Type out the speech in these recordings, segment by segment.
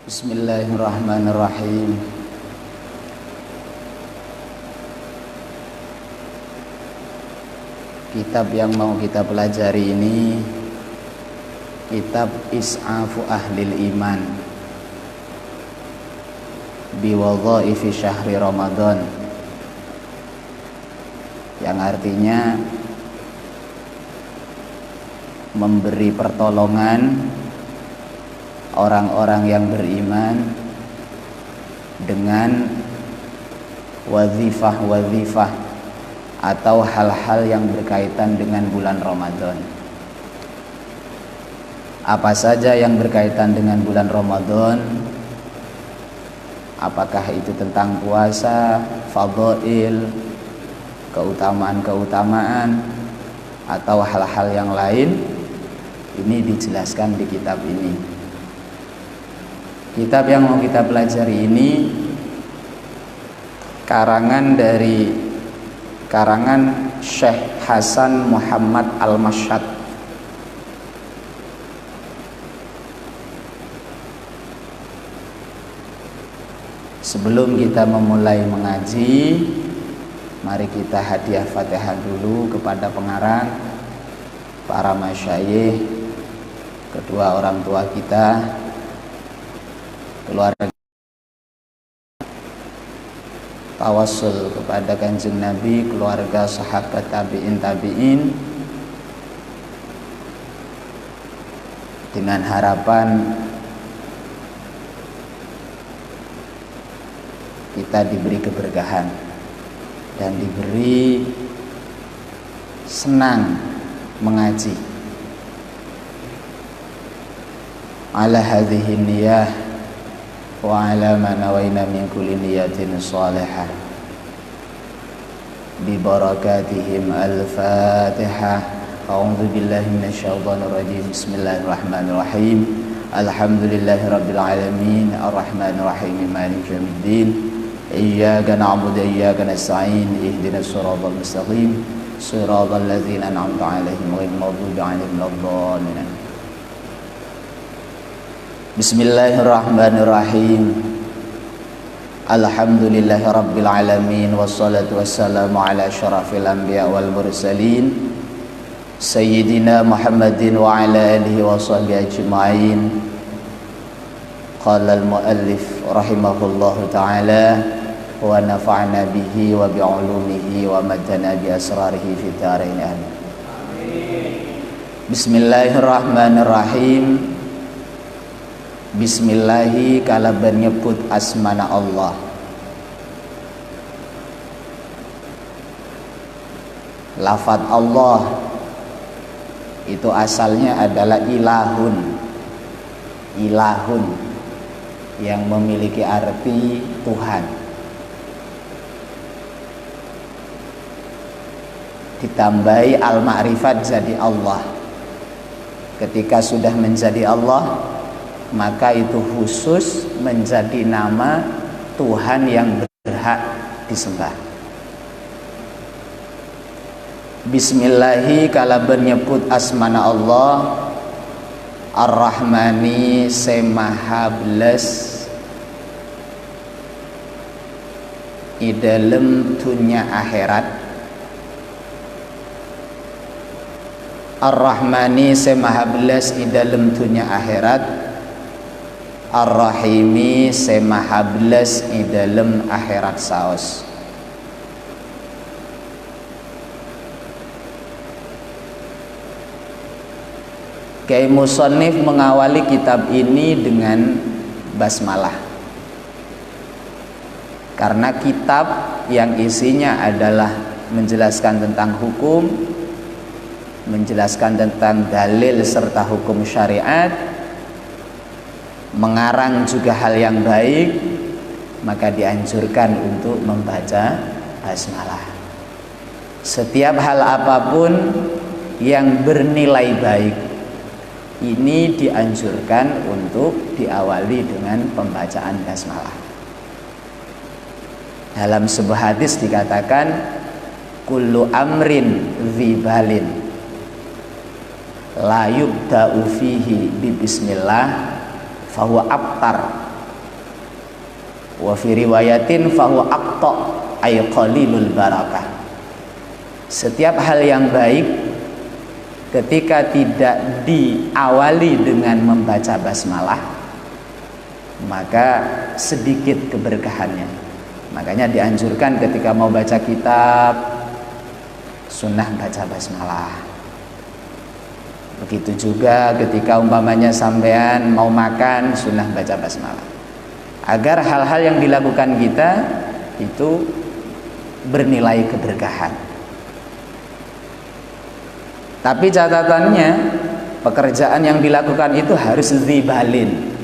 Bismillahirrahmanirrahim. Kitab yang mau kita pelajari ini kitab Is'afu Ahlil Iman Biwadhaifi Syahri Ramadan, yang artinya memberi pertolongan orang-orang yang beriman dengan wazifah-wazifah atau hal-hal yang berkaitan dengan bulan Ramadan. Apa saja yang berkaitan dengan bulan Ramadan, apakah itu tentang puasa, fadhail, keutamaan-keutamaan, atau hal-hal yang lain, ini dijelaskan di kitab ini. Kitab yang mau kita pelajari ini karangan Syekh Hasan Muhammad Al-Mashhad. Sebelum kita memulai mengaji, mari kita hadiah Fatihah dulu kepada pengarang, para masyayikh, kedua orang tua kita, keluarga, tawassul kepada Kanjeng Nabi, keluarga, sahabat, tabi'in dengan harapan kita diberi keberkahan dan diberi senang mengaji. Ala hadhihi niyah wa ala ma nawaina min kulli niyatin salihah bi barakatihim. Al-Fatihah. A'udzu billahi minasyaitonir rajim. Bismillahirrahmanirrahim. Alhamdulillahi rabbil alamin arrahmanir rahim maliki yaumiddin. Iyyaka na'budu wa iyyaka nasta'in. Ihdinas siratal mustaqim. Siratal ladzina an'amta 'alaihim ghairil maghdubi 'alaihim waladdallin. Bismillahirrahmanirrahim. Alhamdulillahi rabbil alamin wassalatu wassalamu ala asyrafil anbiya wal mursalin sayyidina Muhammadin wa ala alihi wa sahbihi ajma'in. Qala al-muallif rahimahullahu ta'ala wa nafa'na bihi wa bi'ulumihi wa madana bi asrarihi fi dharain amin. Bismillahirrahmanirrahim. Bismillahi kalaban nyebut asmana Allah. Lafaz Allah itu asalnya adalah ilahun. Ilahun yang memiliki arti Tuhan. Ditambahi al-ma'rifat jadi Allah. Ketika sudah menjadi Allah, maka itu khusus menjadi nama Tuhan yang berhak disembah. Bismillahi kalaban nyebut asmana Allah. Ar-Rahmani semaha belas i dalem dunya akhirat. Ar-Rahmani semaha belas i dalem dunya akhirat. Ar-Rahimi semaha belas i dalem akhirat saos. Kiai Musannif mengawali kitab ini dengan basmalah, karena kitab yang isinya adalah menjelaskan tentang hukum, menjelaskan tentang dalil serta hukum syariat, mengarang juga hal yang baik, maka dianjurkan untuk membaca basmalah. Setiap hal apapun yang bernilai baik ini dianjurkan untuk diawali dengan pembacaan basmalah. Dalam sebuah hadis dikatakan kullu amrin dzibalin la yubda'u fihi bi bismillah fahuwa abtar Wa fi riwayatin fahuwa aqta ay qalilul barakah. Setiap hal yang baik ketika tidak diawali dengan membaca basmalah maka sedikit keberkahannya. Makanya dianjurkan ketika mau baca kitab sunnah baca basmalah. Begitu juga ketika umpamanya sampean mau makan sunnah baca basmalah. Agar hal-hal yang dilakukan kita itu bernilai keberkahan. Tapi catatannya pekerjaan yang dilakukan itu harus zibalin,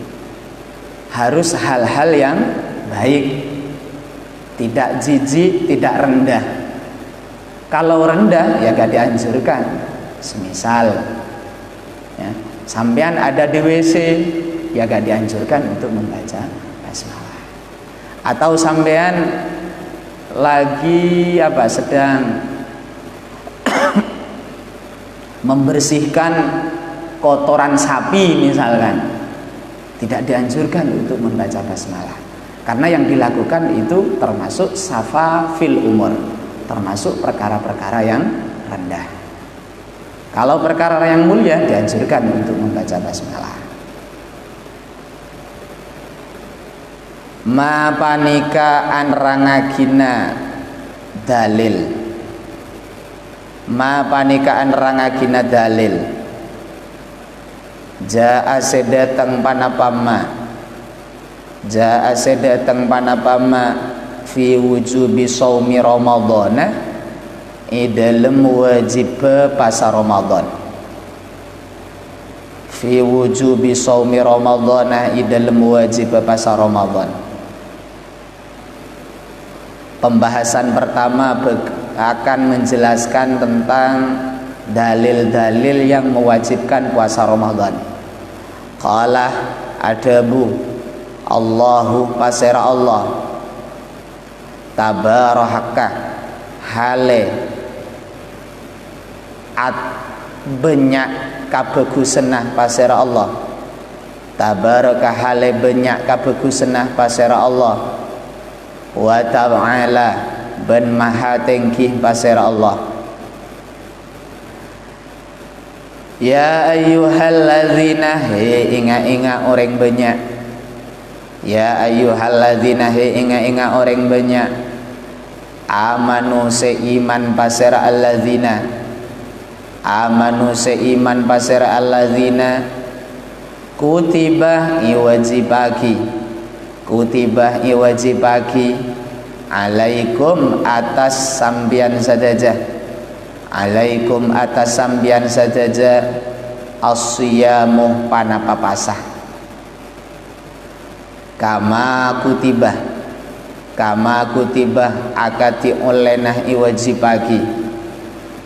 harus hal-hal yang baik, tidak jijik, tidak rendah. Kalau rendah ya gak dianjurkan. Semisal ya, sampean ada di WC ya gak dianjurkan untuk membaca basmalah. Atau sampean lagi sedang membersihkan kotoran sapi misalkan, tidak dianjurkan untuk membaca basmalah. Karena yang dilakukan itu termasuk safa fil umur, termasuk perkara-perkara yang rendah. Kalau perkara yang mulia dianjurkan untuk membaca basmalah. Ma panika anrangagina dalil. Ma panika anrangagina dalil. Jaa sedateng panapama. Jaa sedateng panapama fi wujubi shaumi ramadhana dalam wajib puasa Ramadan. Fi wujubi shaumi ramadhana dalam wajib puasa Ramadan. Pembahasan pertama akan menjelaskan tentang dalil-dalil yang mewajibkan puasa Ramadan. Qala adabu Allahu pasera Allah tabaraka hale at banyak kabegusenah pasera Allah. Tabaraka hale banyak kabegusenah pasera Allah. Wa ta'ala ben maha tinggi pasera Allah. Ya ayyuhalladzina inga-inga orang banyak. Ya ayyuhalladzina inga-inga orang banyak. Amanu seiman pasera alladzina. Amanu seiman pasera alladzina kutibah iwajibaki. Kutibah iwajibaki alaikum atas sambian sadajah. Alaikum atas sambian sadajah as-siyamu panapapasah. Kama kutibah akati olena iwajibaki.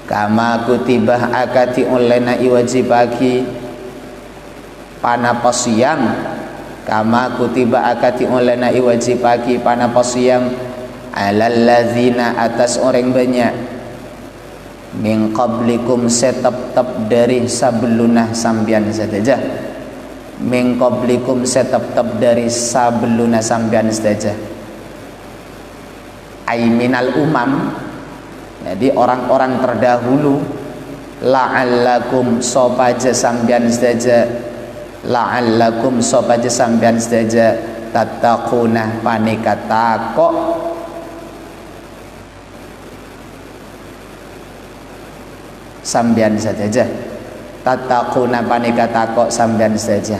Kama kutibah akati olena iwajibaki panapasiyam. Kama kutibah akati olena iwajibaki panapasiyam alalladzina atas orang banyak min qablikum setep-tep dari sabelunah sambian sadajah. Min qablikum setep-tep dari sabelunah sambian sadajah. Ai minal umam, jadi orang-orang terdahulu. La'allakum sopaja sambian sadajah. La'allakum sopaja sambian sadajah tattaquna panika takok sambian saja. Tattaquna panika takok sambian saja.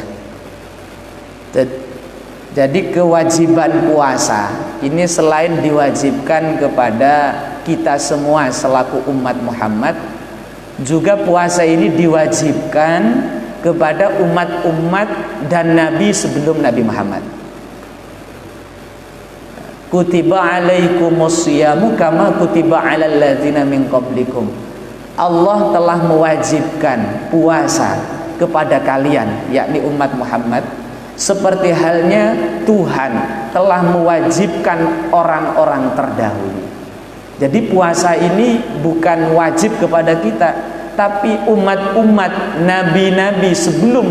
Jadi kewajiban puasa ini selain diwajibkan kepada kita semua selaku umat Muhammad, juga puasa ini diwajibkan kepada umat-umat dan nabi sebelum Nabi Muhammad. Kutiba alaikumus siyamu kama kutiba alal ladzina min qablikum. Allah telah mewajibkan puasa kepada kalian, yakni umat Muhammad, seperti halnya Tuhan telah mewajibkan orang-orang terdahulu. Jadi puasa ini bukan wajib kepada kita, tapi umat-umat nabi-nabi sebelum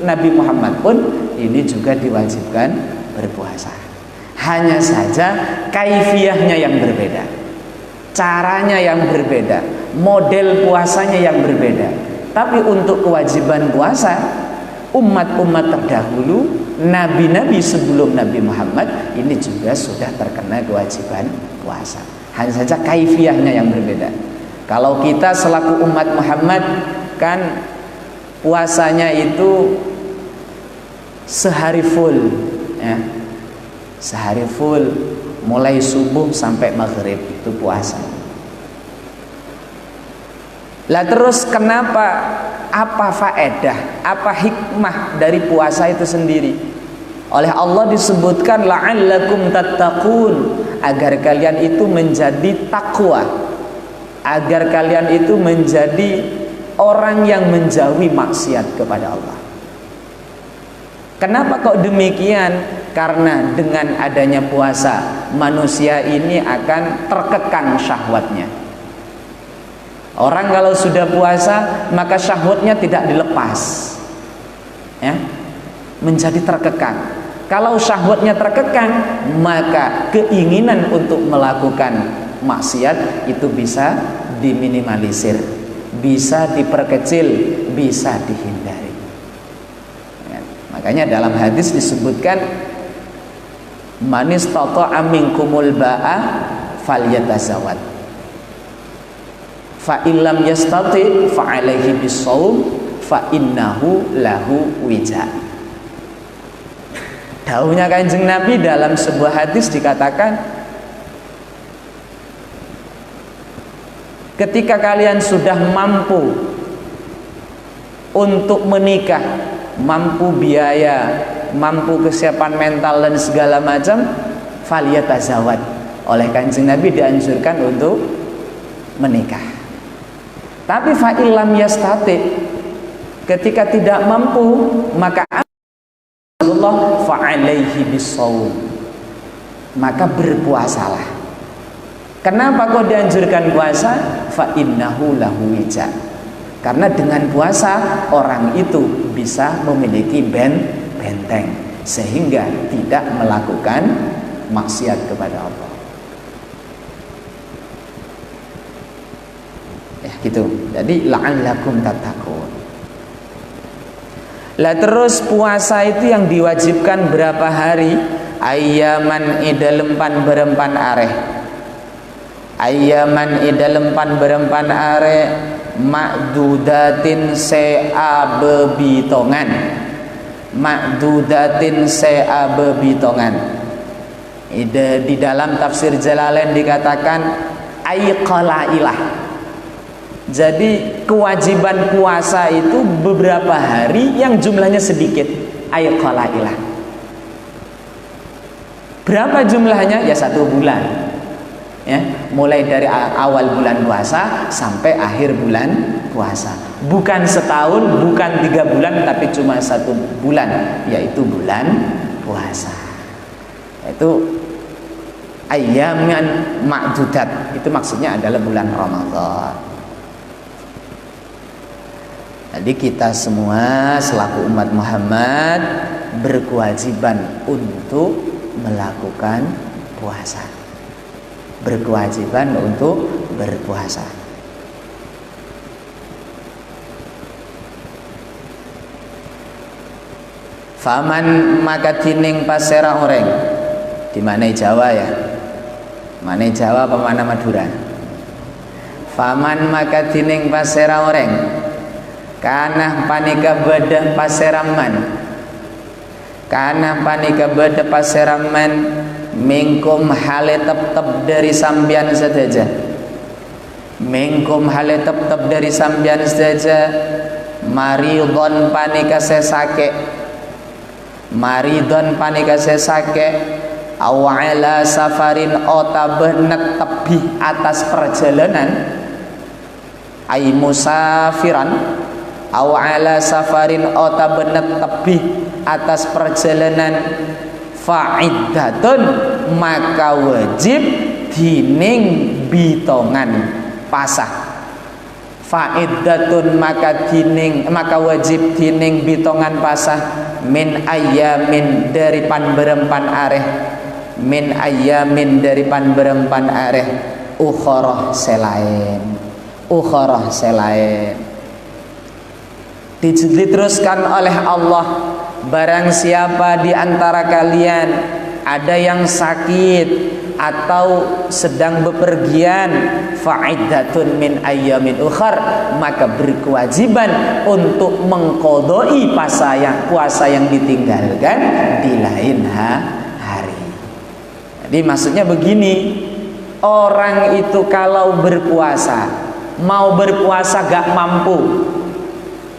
Nabi Muhammad pun ini juga diwajibkan berpuasa. Hanya saja kaifiyahnya yang berbeda, caranya yang berbeda, model puasanya yang berbeda. Tapi untuk kewajiban puasa, umat-umat terdahulu, nabi-nabi sebelum Nabi Muhammad ini juga sudah terkena kewajiban puasa. Hanya saja kaifiyahnya yang berbeda. Kalau kita selaku umat Muhammad kan puasanya itu sehari full, ya. Sehari full, mulai subuh sampai maghrib itu puasa. Lah terus kenapa, apa faedah, apa hikmah dari puasa itu sendiri? Oleh Allah disebutkan la'allakum tattaqun, agar kalian itu menjadi takwa, agar kalian itu menjadi orang yang menjauhi maksiat kepada Allah. Kenapa kok demikian? Karena dengan adanya puasa, manusia ini akan terkekang syahwatnya. Orang kalau sudah puasa, maka syahwatnya tidak dilepas, ya, menjadi terkekang. Kalau syahwatnya terkekang, maka keinginan untuk melakukan maksiat itu bisa diminimalisir, bisa diperkecil, bisa dihindari. Ya, makanya dalam hadis disebutkan man istata'a minkumul ba'a falyatazawwad, fa illam yastati fa alaihi bisawm fa innahu lahu wija. Dawuhnya Kanjeng Nabi dalam sebuah hadis dikatakan, ketika kalian sudah mampu untuk menikah, mampu biaya, mampu kesiapan mental dan segala macam, falyatazawwad. Oleh Kanjeng Nabi dianjurkan untuk menikah. Tapi fa illam yastati, ketika tidak mampu, maka Allah fa'alaihi bisawm, maka berpuasalah. Kenapa kok dianjurkan puasa? Fa innahu lahu wija, karena dengan puasa orang itu bisa memiliki benteng sehingga tidak melakukan maksiat kepada Allah. Ya gitu. Jadi la'allakum tattaqun. Lah terus puasa itu yang diwajibkan berapa hari? Ayyaman idalempan berempan areh. Ayyaman idalempan berempan areh ma'dudatin se'abebitongan. Ma'dudatin se'abebitongan. Di dalam tafsir Jalalain dikatakan aiqalailah. Jadi kewajiban puasa itu beberapa hari yang jumlahnya sedikit, aiqalailah. Berapa jumlahnya? Ya 1 bulan, ya, mulai dari awal bulan puasa sampai akhir bulan puasa. Bukan setahun, bukan 3 bulan, tapi cuma 1 bulan, yaitu bulan puasa. Itu ayyaman ma'dudat, itu maksudnya adalah bulan Ramadan. Jadi kita semua selaku umat Muhammad berkewajiban untuk melakukan puasa, berkewajiban untuk berpuasa. Faman maka tining pasera oreng. Di mana Jawa ya? Mana Jawa apa mana Madura? Faman maka tining pasera oreng. Kana panika beda paseraman, kana panika beda paseraman mingkum hale tep-tep dari sambian saja, mingkum hale tep-tep dari sambian saja, maridon panika sesake, maridon panika sesake, awala safarin otabeh netepi atas perjalanan, ay musafiran aw ala safarin otabenet tebih atas perjalanan, fa'iddatun maka wajib dining bitongan pasah. Fa'iddatun maka wajib dining bitongan pasah min ayyamin dari pan berempan areh min ayyamin dari pan berempan areh ukhara selain diteruskan oleh Allah, barang siapa di antara kalian ada yang sakit atau sedang bepergian, fa'iddatun min ayyamin ukhar, maka berkewajiban untuk mengqadai puasa yang ditinggalkan di lain hari. Jadi maksudnya begini, orang itu kalau berpuasa, mau berpuasa gak mampu,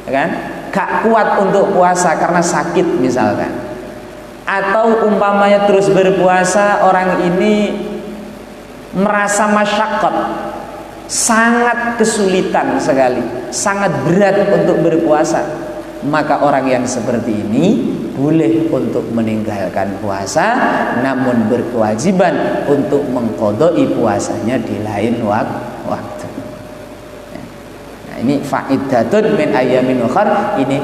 kan? Gak kuat untuk puasa karena sakit misalkan, atau umpamanya terus berpuasa, orang ini merasa masyaqqat, sangat kesulitan sekali, sangat berat untuk berpuasa, maka orang yang seperti ini boleh untuk meninggalkan puasa, namun berkewajiban untuk mengqadai puasanya di lain waktu. Nah, ini fa'iddatun min ayyamin ukhar, ini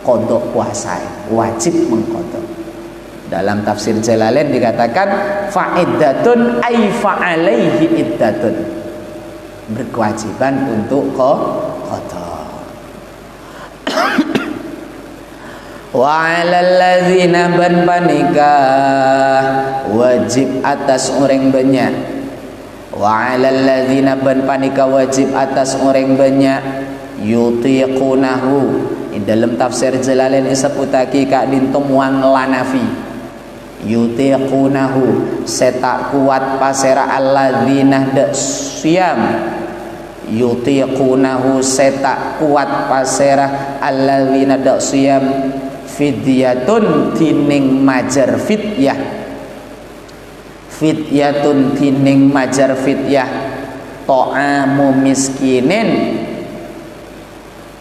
qada puasa, wajib mengqada. Dalam tafsir Jalalain dikatakan fa'iddatun ay fa'alaihi iddatun, berkewajiban untuk qada. Wa 'alal ladzina ban panikah wajib atas orang banyak, wa 'alal ladzina ban panikah wajib atas orang banyak yutiqunahu. Di dalam tafsir Jalalain disebutake kak dintum wang lanafi yutiqunahu, setak kuat pasera alladzina siyam, yutiqunahu setak kuat pasera alladzina siyam, fidyatun tining majar fidyah, fidyatun tining majar fidyah, ta'amu miskinin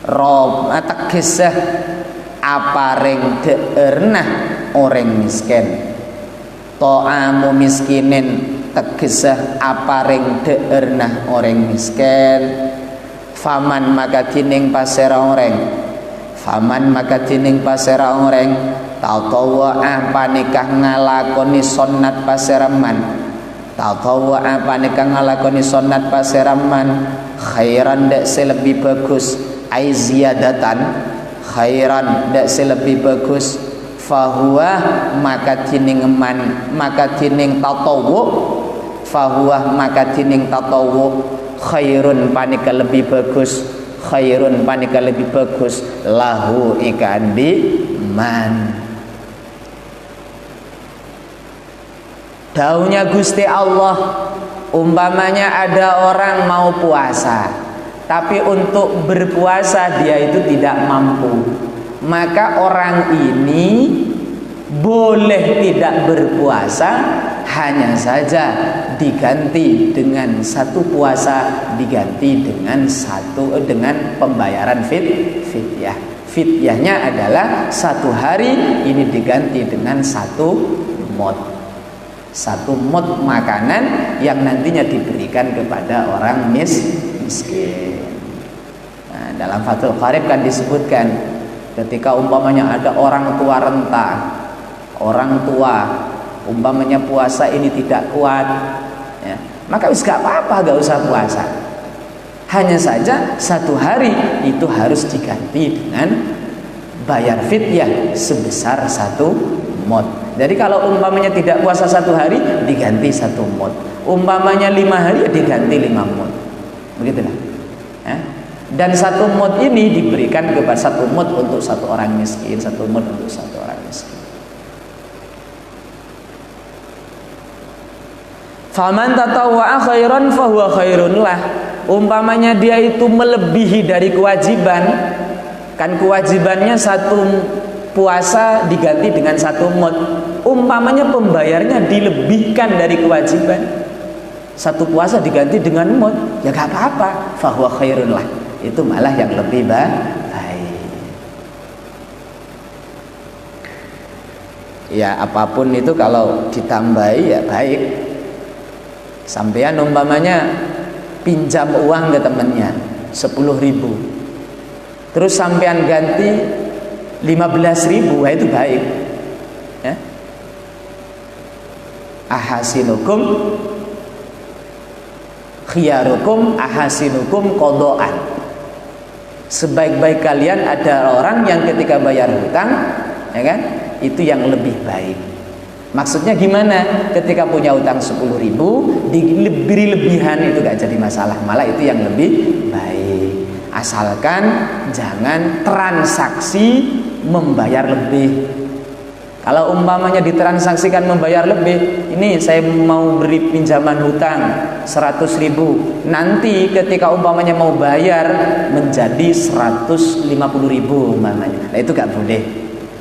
rob atakisah apareng deernah orang miskin, ta'amu miskinin tegesah apareng deernah orang miskin, faman maka tining pasera orang, faman maka tining pasera orang tatawwa panikah ngalakoni sunnat paseraman, tatawwa panikah ngalakoni sunnat paseraman, khairan dak lebih bagus, ai ziyadatan khairan dak lebih bagus, fahuwa maka tining man, maka tining tatawu, fahuwa maka tining tatawu khairun panika lebih bagus, khairun panika lebih bagus, lahu ikan di man. Daunya Gusti Allah, umpamanya ada orang mau puasa, tapi untuk berpuasa dia itu tidak mampu, maka orang ini boleh tidak berpuasa, hanya saja diganti dengan satu puasa, diganti dengan pembayaran fidyah. Fidyahnya adalah 1 hari, ini diganti dengan 1 mud, 1 mud makanan yang nantinya diberikan kepada orang miskin. Nah, dalam Fathul Qarib kan disebutkan, ketika umpamanya ada orang tua renta, orang tua umpamanya puasa ini tidak kuat, ya, maka wis gak apa-apa, gak usah puasa, hanya saja 1 hari itu harus diganti dengan bayar fidyah sebesar 1 mud. Jadi kalau umpamanya tidak puasa 1 hari diganti 1 mud, umpamanya 5 hari diganti 5 mud, begitulah ya. Dan 1 mud ini diberikan kepada 1 mud untuk 1 orang miskin, 1 mud untuk 1 orang miskin. Faman tatawwa'a khairan fahuwa khairun lah. Umpamanya dia itu melebihi dari kewajiban, kan kewajibannya 1 puasa diganti dengan 1 mud, umpamanya pembayarnya dilebihkan dari kewajiban, 1 puasa diganti dengan mud, ya gak apa-apa, fahuwa khairun lah, itu malah yang lebih baik. Ya apapun itu kalau ditambahi ya baik. Sampean umpamanya pinjam uang ke temennya 10.000, terus sampean ganti 15.000, itu baik ya. ahasinukum khiyarukum ahasinukum qadaan. Sebaik-baik kalian ada orang yang ketika bayar hutang, ya kan, itu yang lebih baik. Maksudnya gimana? Ketika punya utang 10.000 diberi lebihan itu gak jadi masalah, malah itu yang lebih baik. Asalkan jangan transaksi membayar lebih. Kalau umpamanya ditransaksikan membayar lebih, ini saya mau beri pinjaman hutang 100.000, nanti ketika umpamanya mau bayar menjadi 150.000 umpamanya. Nah itu gak boleh,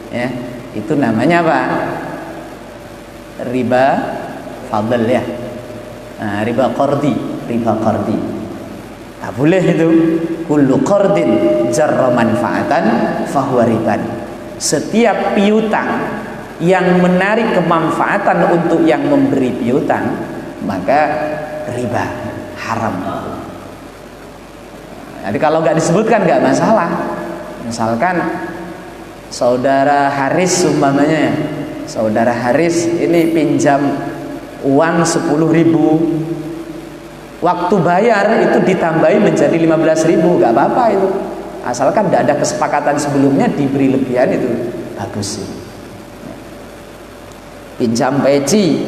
ya. Itu namanya apa? Riba fadl, ya. Nah, riba qardi. Gak boleh itu. Kullu qardin jarra manfaatan fahuwa riban. Setiap piutang yang menarik kemanfaatan untuk yang memberi piutang, maka riba, haram. Jadi kalau nggak disebutkan nggak masalah. Misalkan saudara Haris umpamanya, saudara Haris ini pinjam uang 10.000, waktu bayar itu ditambahi menjadi 15.000, nggak apa-apa itu. Asalkan tidak ada kesepakatan sebelumnya diberi lebihan, itu bagus sih. Pinjam peci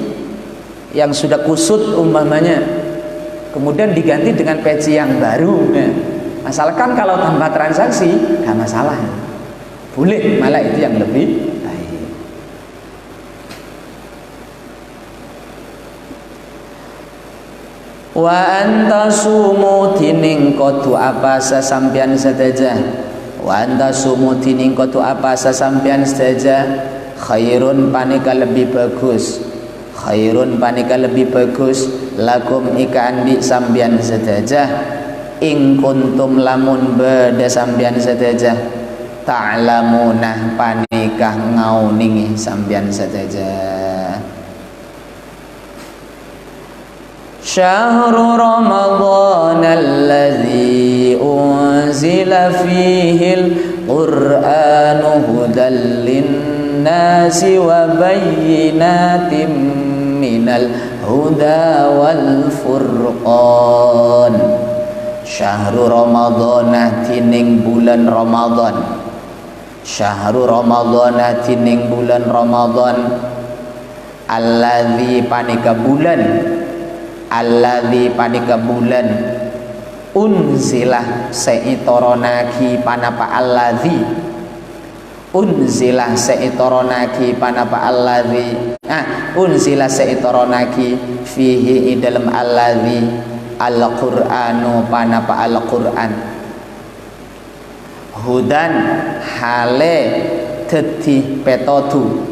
yang sudah kusut umpamanya, kemudian diganti dengan peci yang baru, ya. Asalkan kalau tanpa transaksi nggak masalah, boleh, malah itu yang lebih baik. Wa antasumu tining kotu apa sesampian sedaja, wa antasumu tining kotu apa sesampian sedaja, khairun panika lebih bagus, khairun panika lebih bagus, lakum ika andi sambian sedajah, ing kuntum lamun beda sambian sedajah, ta'lamunah panika ngauningi sambian sedajah. Syahrul Ramadhan alladzi unzila fihil Qur'anu hudal linnasi wa bayyinatin minal huda wal furqan. Syahrul Ramadhan tining bulan Ramadan, syahrul Ramadhan tining bulan Ramadan, alladzi panika bulan, alladzi panika bulan, unzilah seitoronaki panapa alladzi, unzilah seitoronaki panapa alladzi, unzilah seitoronaki fihi dalam alladzi al-Qur'anu panapa al-Qur'an, hudan hale dadi petotu,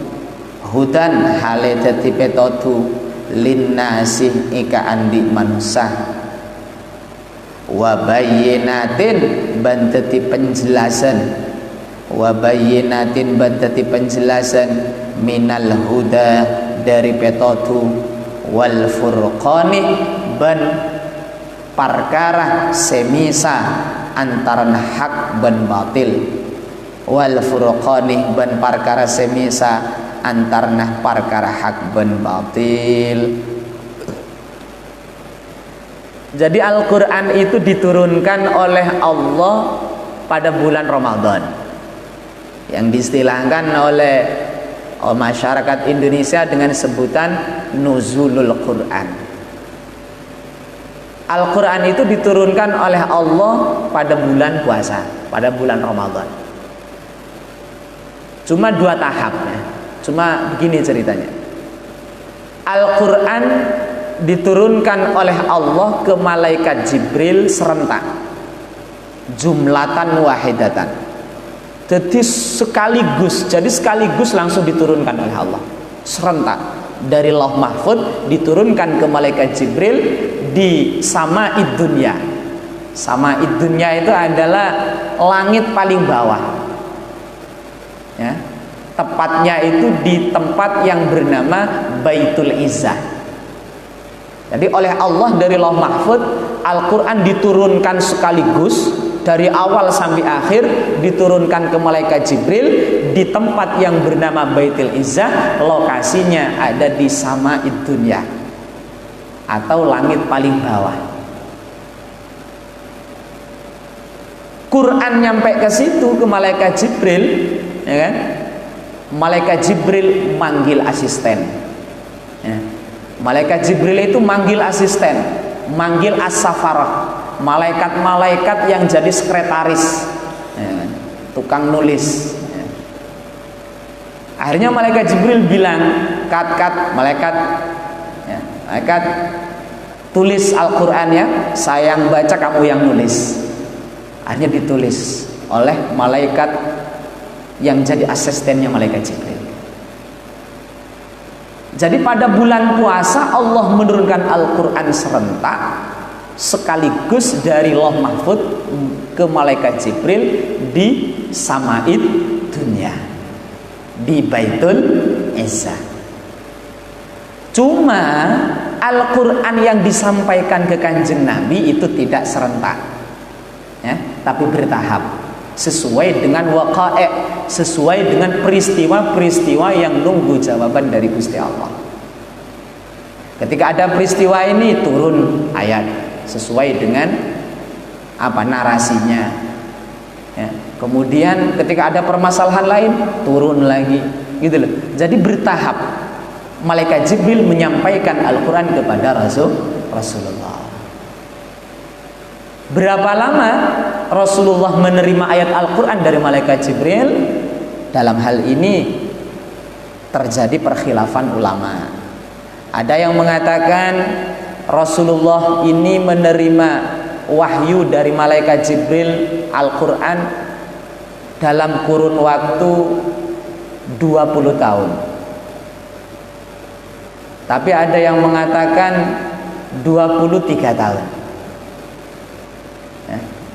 hudan hale dadi petotu linnasi ika andi manusia, wa bayyinatin ban dadi penjelasan, wa bayyinatin ban dadi penjelasan minal huda dari petotu, wal furqani ban perkara semisa antaran hak ban batil, wal furqani ban perkara semisa antarna perkara hak ban batil. Jadi Al-Quran itu diturunkan oleh Allah pada bulan Ramadan, yang diistilahkan oleh masyarakat Indonesia dengan sebutan Nuzulul Quran. Al-Quran itu diturunkan oleh Allah pada bulan puasa, pada bulan Ramadan. Cuma 2 tahapnya. Cuma begini ceritanya. Al-Quran diturunkan oleh Allah ke malaikat Jibril serentak, jumlatan wahidatan. Jadi sekaligus langsung diturunkan oleh Allah serentak dari Lauh Mahfud, diturunkan ke malaikat Jibril di Sama'id Dunya. Sama'id Dunya itu adalah langit paling bawah, ya. Tepatnya itu di tempat yang bernama Baitul Izzah. Jadi oleh Allah dari Lauh Mahfud, Al-Quran diturunkan sekaligus dari awal sampai akhir, diturunkan ke malaikat Jibril, di tempat yang bernama Baitul Izzah, lokasinya ada di Sama'id Dunya atau langit paling bawah. Quran nyampe ke situ, ke malaikat Jibril, ya kan? Malaikat Jibril manggil asisten, ya. Malaikat Jibril itu manggil asisten, manggil as-safarah, malaikat-malaikat yang jadi sekretaris, ya kan? Tukang nulis, ya. Akhirnya malaikat Jibril bilang, kat malaikat, ya, malaikat tulis Al-Quran ya, saya yang baca, kamu yang nulis. Akhirnya ditulis oleh malaikat yang jadi asistennya malaikat Jibril. Jadi pada bulan puasa Allah menurunkan Al-Quran serentak sekaligus dari Lauh Mahfud ke malaikat Jibril di Sama'id Dunya, di Baitul Izzah. Cuma Al-Quran yang disampaikan ke Kanjeng Nabi itu tidak serentak, ya, tapi bertahap sesuai dengan waqa'i', sesuai dengan peristiwa-peristiwa yang nunggu jawaban dari Gusti Allah. Ketika ada peristiwa ini turun ayat sesuai dengan apa narasinya, ya. Kemudian ketika ada permasalahan lain turun lagi, gitu loh. Jadi bertahap malaikat Jibril menyampaikan Al-Quran kepada Rasulullah. Berapa lama Rasulullah menerima ayat Al-Quran dari malaikat Jibril? Dalam hal ini terjadi perkhilafan ulama. Ada yang mengatakan Rasulullah ini menerima wahyu dari malaikat Jibril Al-Quran dalam kurun waktu 20 tahun. Tapi ada yang mengatakan 23 tahun.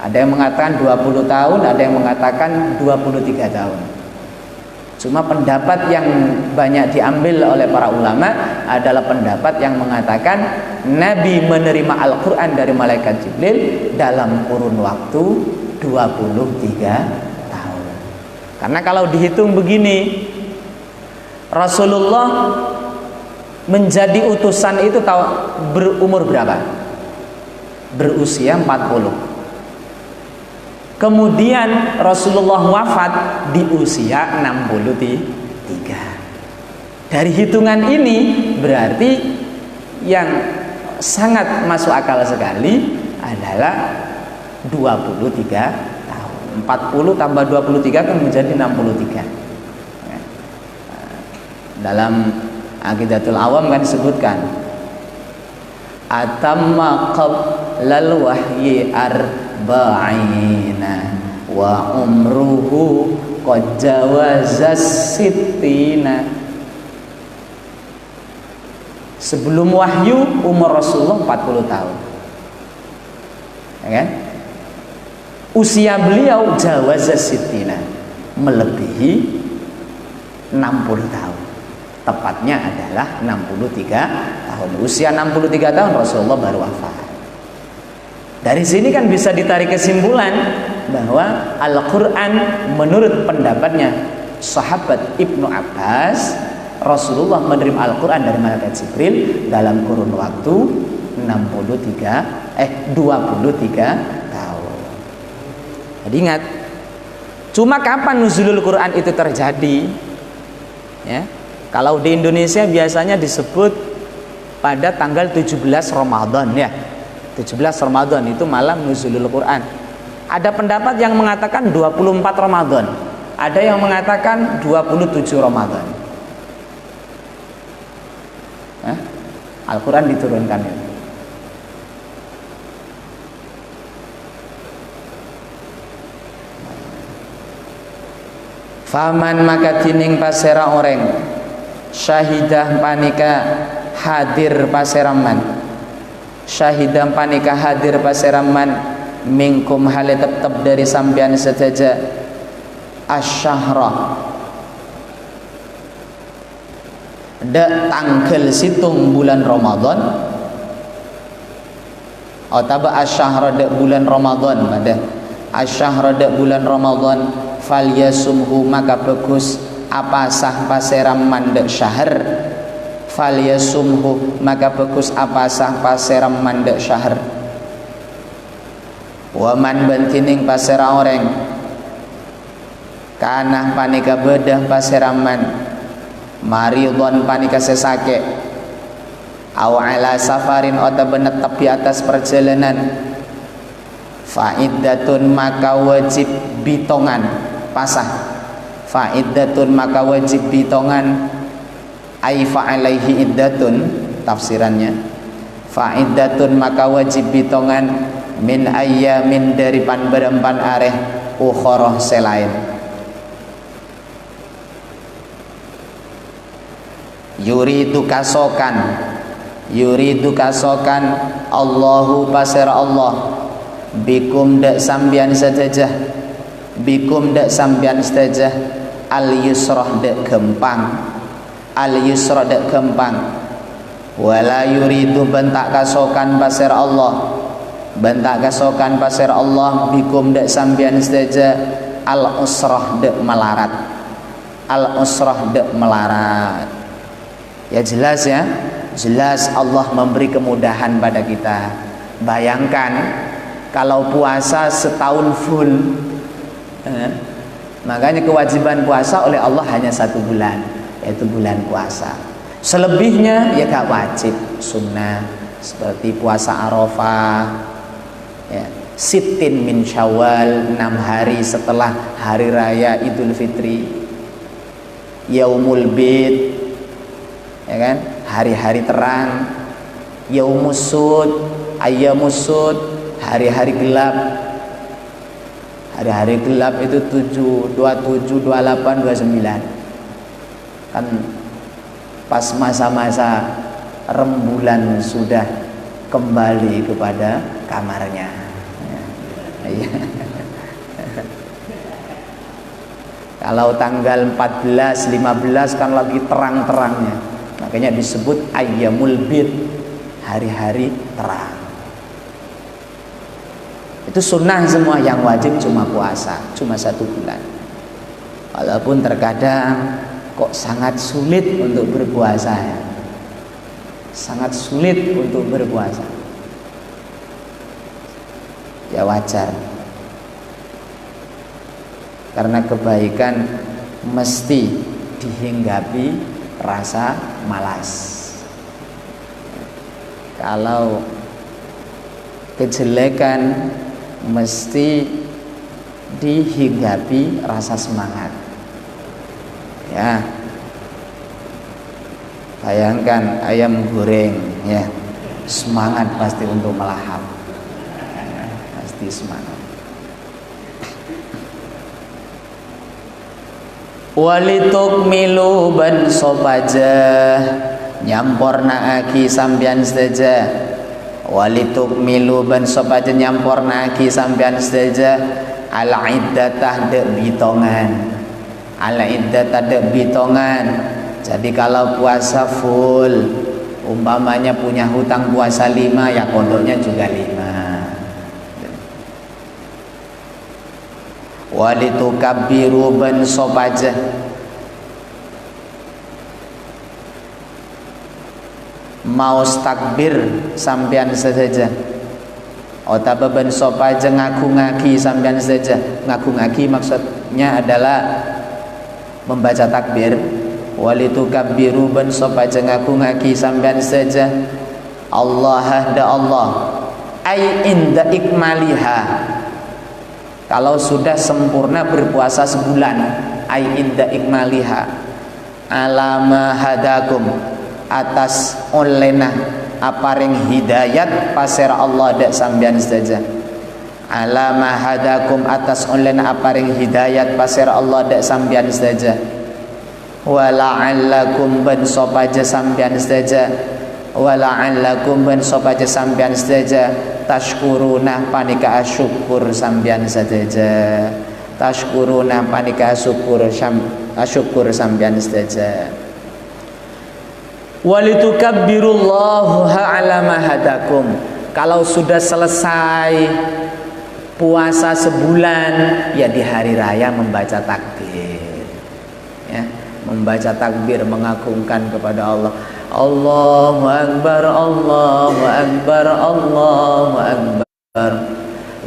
Ada yang mengatakan 20 tahun, ada yang mengatakan 23 tahun. Cuma pendapat yang banyak diambil oleh para ulama adalah pendapat yang mengatakan Nabi menerima Al-Quran dari malaikat Jibril dalam kurun waktu 23 tahun. Karena kalau dihitung begini, Rasulullah menjadi utusan itu berumur berapa? Berusia 40. Kemudian Rasulullah wafat di usia 63. Dari hitungan ini berarti yang sangat masuk akal sekali adalah 23 tahun. 40 tambah 23 kan menjadi 63. Dalam Aqidatul Awam kan disebutkan atamma qablal wahyi arba'ina wa umruhu qad jawazas sittina. Sebelum wahyu umur Rasulullah 40 tahun, ya kan? Usia beliau jawazas sittina, melebihi 60 tahun. Tepatnya adalah 63 tahun. Usia 63 tahun Rasulullah baru wafat. Dari sini kan bisa ditarik kesimpulan bahwa Al-Quran menurut pendapatnya sahabat Ibnu Abbas, Rasulullah menerima Al-Quran dari malaikat Jibril dalam kurun waktu 23 tahun. Jadi ingat, cuma kapan nuzulul Quran itu terjadi? Ya. Kalau di Indonesia biasanya disebut pada tanggal 17 Ramadan ya. 17 Ramadan itu malam nuzulul Quran. Ada pendapat yang mengatakan 24 Ramadan. Ada yang mengatakan 27 Ramadan. Al-Quran diturunkan itu. Faman maka tining pasera oreng syahidah panika hadir paseraman, syahidah panika hadir paseraman mingkum hale tetap dari sampean sedaja asyahra da tanggal situng bulan Ramadan atau asyahra da bulan Ramadan pada asyahra da bulan Ramadan falyasumhu maka bagus apa sah paseram mandek syahr, falyasumhu maka bagus apa sah paseram mandek syahr. Waman bantining pasera orang kanah panika bedah paseraman maridon panika sesake aw ala safarin ota benetep di atas perjalanan fa'iddatun maka wajib bitongan pasah, fa'iddatun maka wajib bitongan ai fa'alaihi iddatun tafsirannya fa'iddatun maka wajib bitongan min ayyamin dari berempan areh ukhoroh selain yuridu kasokan Allahu pasir Allah bikum dak sambian sajajah bikum dak sambian sajajah al yusrah dak gempang al yusrah dak gempang wala yuridu bentak kasokan pasir Allah bentak kasokan pasir Allah bikum dak sambian sajajah al usrah dak melarat al usrah dak melarat. Ya jelas ya, jelas Allah memberi kemudahan pada kita. Bayangkan kalau puasa setahun full, makanya kewajiban puasa oleh Allah hanya 1 bulan, yaitu bulan puasa. Selebihnya ya gak wajib, sunnah seperti puasa Arafah, ya, Sittin min Syawal 6 hari setelah hari raya Idul Fitri, Yaumul Bid, ya kan, hari-hari terang, Yaumus Sud, Ayyamus Sud, hari-hari gelap. Hari-hari gelap itu 7, 27, 28, 29. Kan pas masa-masa rembulan sudah kembali kepada kamarnya. Ya. Kalau tanggal 14, 15 kan lagi terang-terangnya. Makanya disebut ayyamul bid, hari-hari terang. Itu sunnah semua, yang wajib cuma puasa, cuma 1 bulan. Walaupun terkadang kok sangat sulit untuk berpuasa ya. Sangat sulit untuk berpuasa. Ya wajar. Karena kebaikan mesti dihinggapi rasa malas. Kalau kejelekan mesti dihinggapi rasa semangat. Ya, bayangkan ayam goreng, ya, semangat pasti untuk melahap, pasti semangat. Walituk milu ban sopaja nyamporna aki sambian sedaja. Walituk milu ban sopaja nyamporna aki sambian sedaja. Ala iddatah dek bitongan, ala iddatah dek bitongan. Jadi kalau puasa full, umpamanya punya hutang puasa 5, ya kodoknya juga 5. Walitukabbiru ban sopaja mau takbir sampean saja. Otaba ban sopaja ngaku-ngaki sampean saja. Ngaku-ngaki maksudnya adalah membaca takbir. Walitukabbiru ban sopaja ngaku-ngaki sampean saja. Allah hada Allah ai inda ikmaliha, kalau sudah sempurna berpuasa sebulan, ai inda ikmaliha, alama hadakum atas olena aparing hidayat pasir Allah dak sambian saja. Alama hadakum atas olena aparing hidayat pasir Allah dak sambian saja. Wala'allakum ban sopaja sambian saja. Wala'allakum ban sopaja sambian saja. Tashkuruna panika asyukur sambian saja. Tashkuruna panika asyukur sambian saja. Walitukabbirullaha ala ma hadakum, kalau sudah selesai puasa sebulan, ya di hari raya membaca takbir, ya, membaca takbir mengagungkan kepada Allah. Allahu Akbar, Allahu Akbar, Allahu Akbar,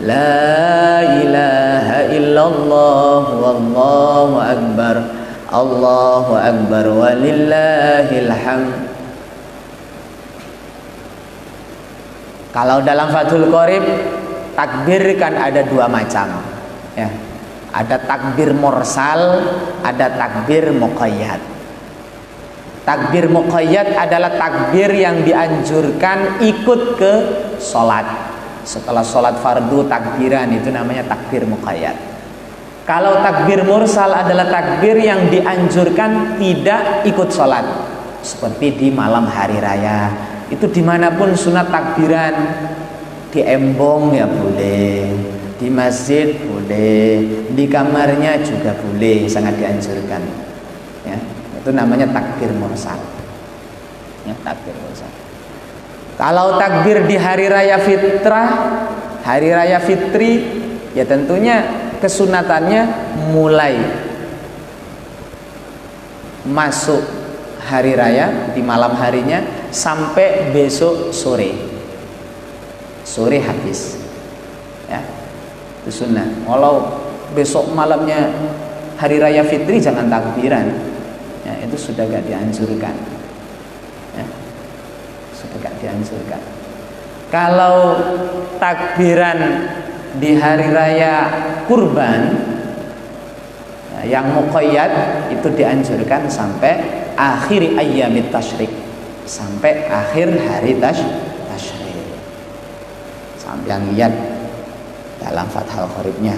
la ilaha illallah, wallahu akbar, Allahu Akbar, walillahil hamd. Kalau dalam Fathul Qorib, takbir kan ada dua macam, ya. Ada takbir mursal, ada takbir muqayyad. Takbir muqayyad adalah takbir yang dianjurkan ikut ke sholat. Setelah sholat fardu takbiran, itu namanya takbir muqayyad. Kalau takbir mursal adalah takbir yang dianjurkan tidak ikut sholat, seperti di malam hari raya. Itu dimanapun sunat takbiran, di embong ya boleh, di masjid boleh, di kamarnya juga boleh, sangat dianjurkan, ya. Itu namanya takbir mursal, ya, takbir mursal. Kalau takbir di hari raya fitrah, hari raya fitri, ya tentunya kesunatannya mulai masuk hari raya di malam harinya sampai besok sore. Sore habis, ya, itu sunnah. Walau besok malamnya hari raya fitri jangan takbiran, ya, itu sudah gak dianjurkan, ya, sudah gak dianjurkan. Kalau takbiran di hari raya kurban, ya, yang muqayyad itu dianjurkan sampai akhir ayyamit tasyrik, sampai akhir hari tasyrik. Sampai yang lihat dalam Fathul Qoribnya.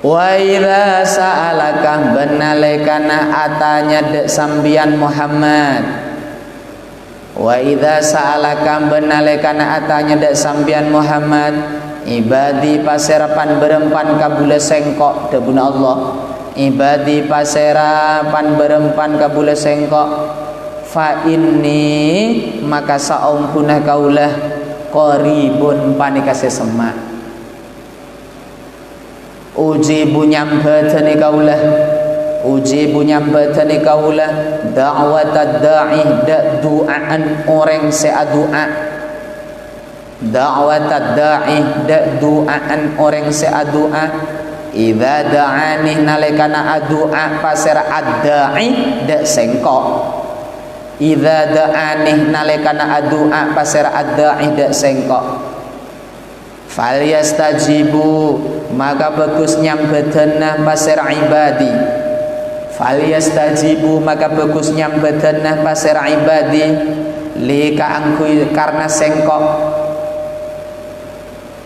Wa idza sa'alaka benalekana atanya dek sambian Muhammad. Wa idza sa'alaka benalekana atanya dek sambian Muhammad, ibadi paserapan berempan kabule sengkok debuna Allah. Ibadi paserapan berempan kabule sengkok, fa inni maka saungkuna kaulah qaribun panikase semak. Ujibu nyambatani kaulah, ujibu nyambatani kaulah da'watad da'i du'aan orang se'adua, da'watad da'i du'aan orang se'adua. Idza da'ani nalikana adua pasera ad-da'i dak sengkok. Idza da'ani nalikana adua pasera ad-da'i dak sengkok. Falyastajibu maka bagus nyambetenah pasera ibadi. Falyastajibu maka bagus nyambetenah pasera ibadi li kaangku karena sengkok.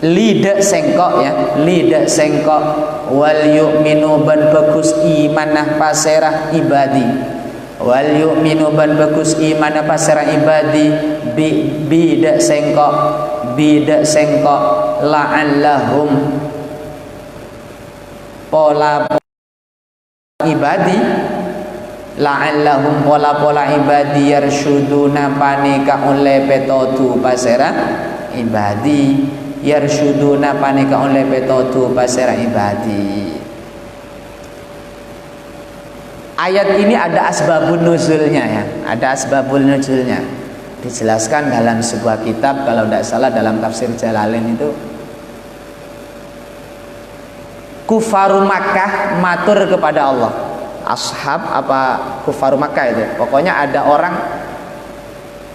Lidak sengkok, ya, lidak sengkok. Wal yu'minu ban bagus imanah paserah ibadi. Wal yu'minu ban bagus imanah paserah ibadi bidak sengkok, bidak sengkok la'allahum pola ibadi, la'allahum pola ibadi yarsyuduna panika oleh petotu paserah ibadi, yarsyuduna panika oleh petotu pasera ibadi. Ayat ini ada asbabun nuzulnya, ya, ada asbabul nuzulnya. Dijelaskan dalam sebuah kitab, kalau tidak salah dalam tafsir Jalalain itu. Kufaru Makkah matur kepada Allah. Ashab apa kufaru Makkah itu? Pokoknya ada orang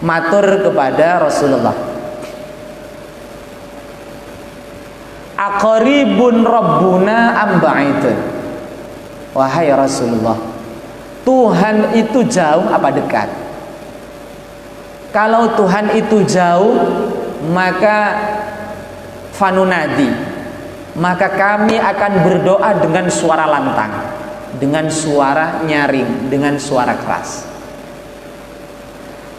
matur kepada Rasulullah. Aqribun Rabbuna am ba'idun. Wahai Rasulullah, Tuhan itu jauh apa dekat? Kalau Tuhan itu jauh, maka fanunadi, maka kami akan berdoa dengan suara lantang, dengan suara nyaring, dengan suara keras.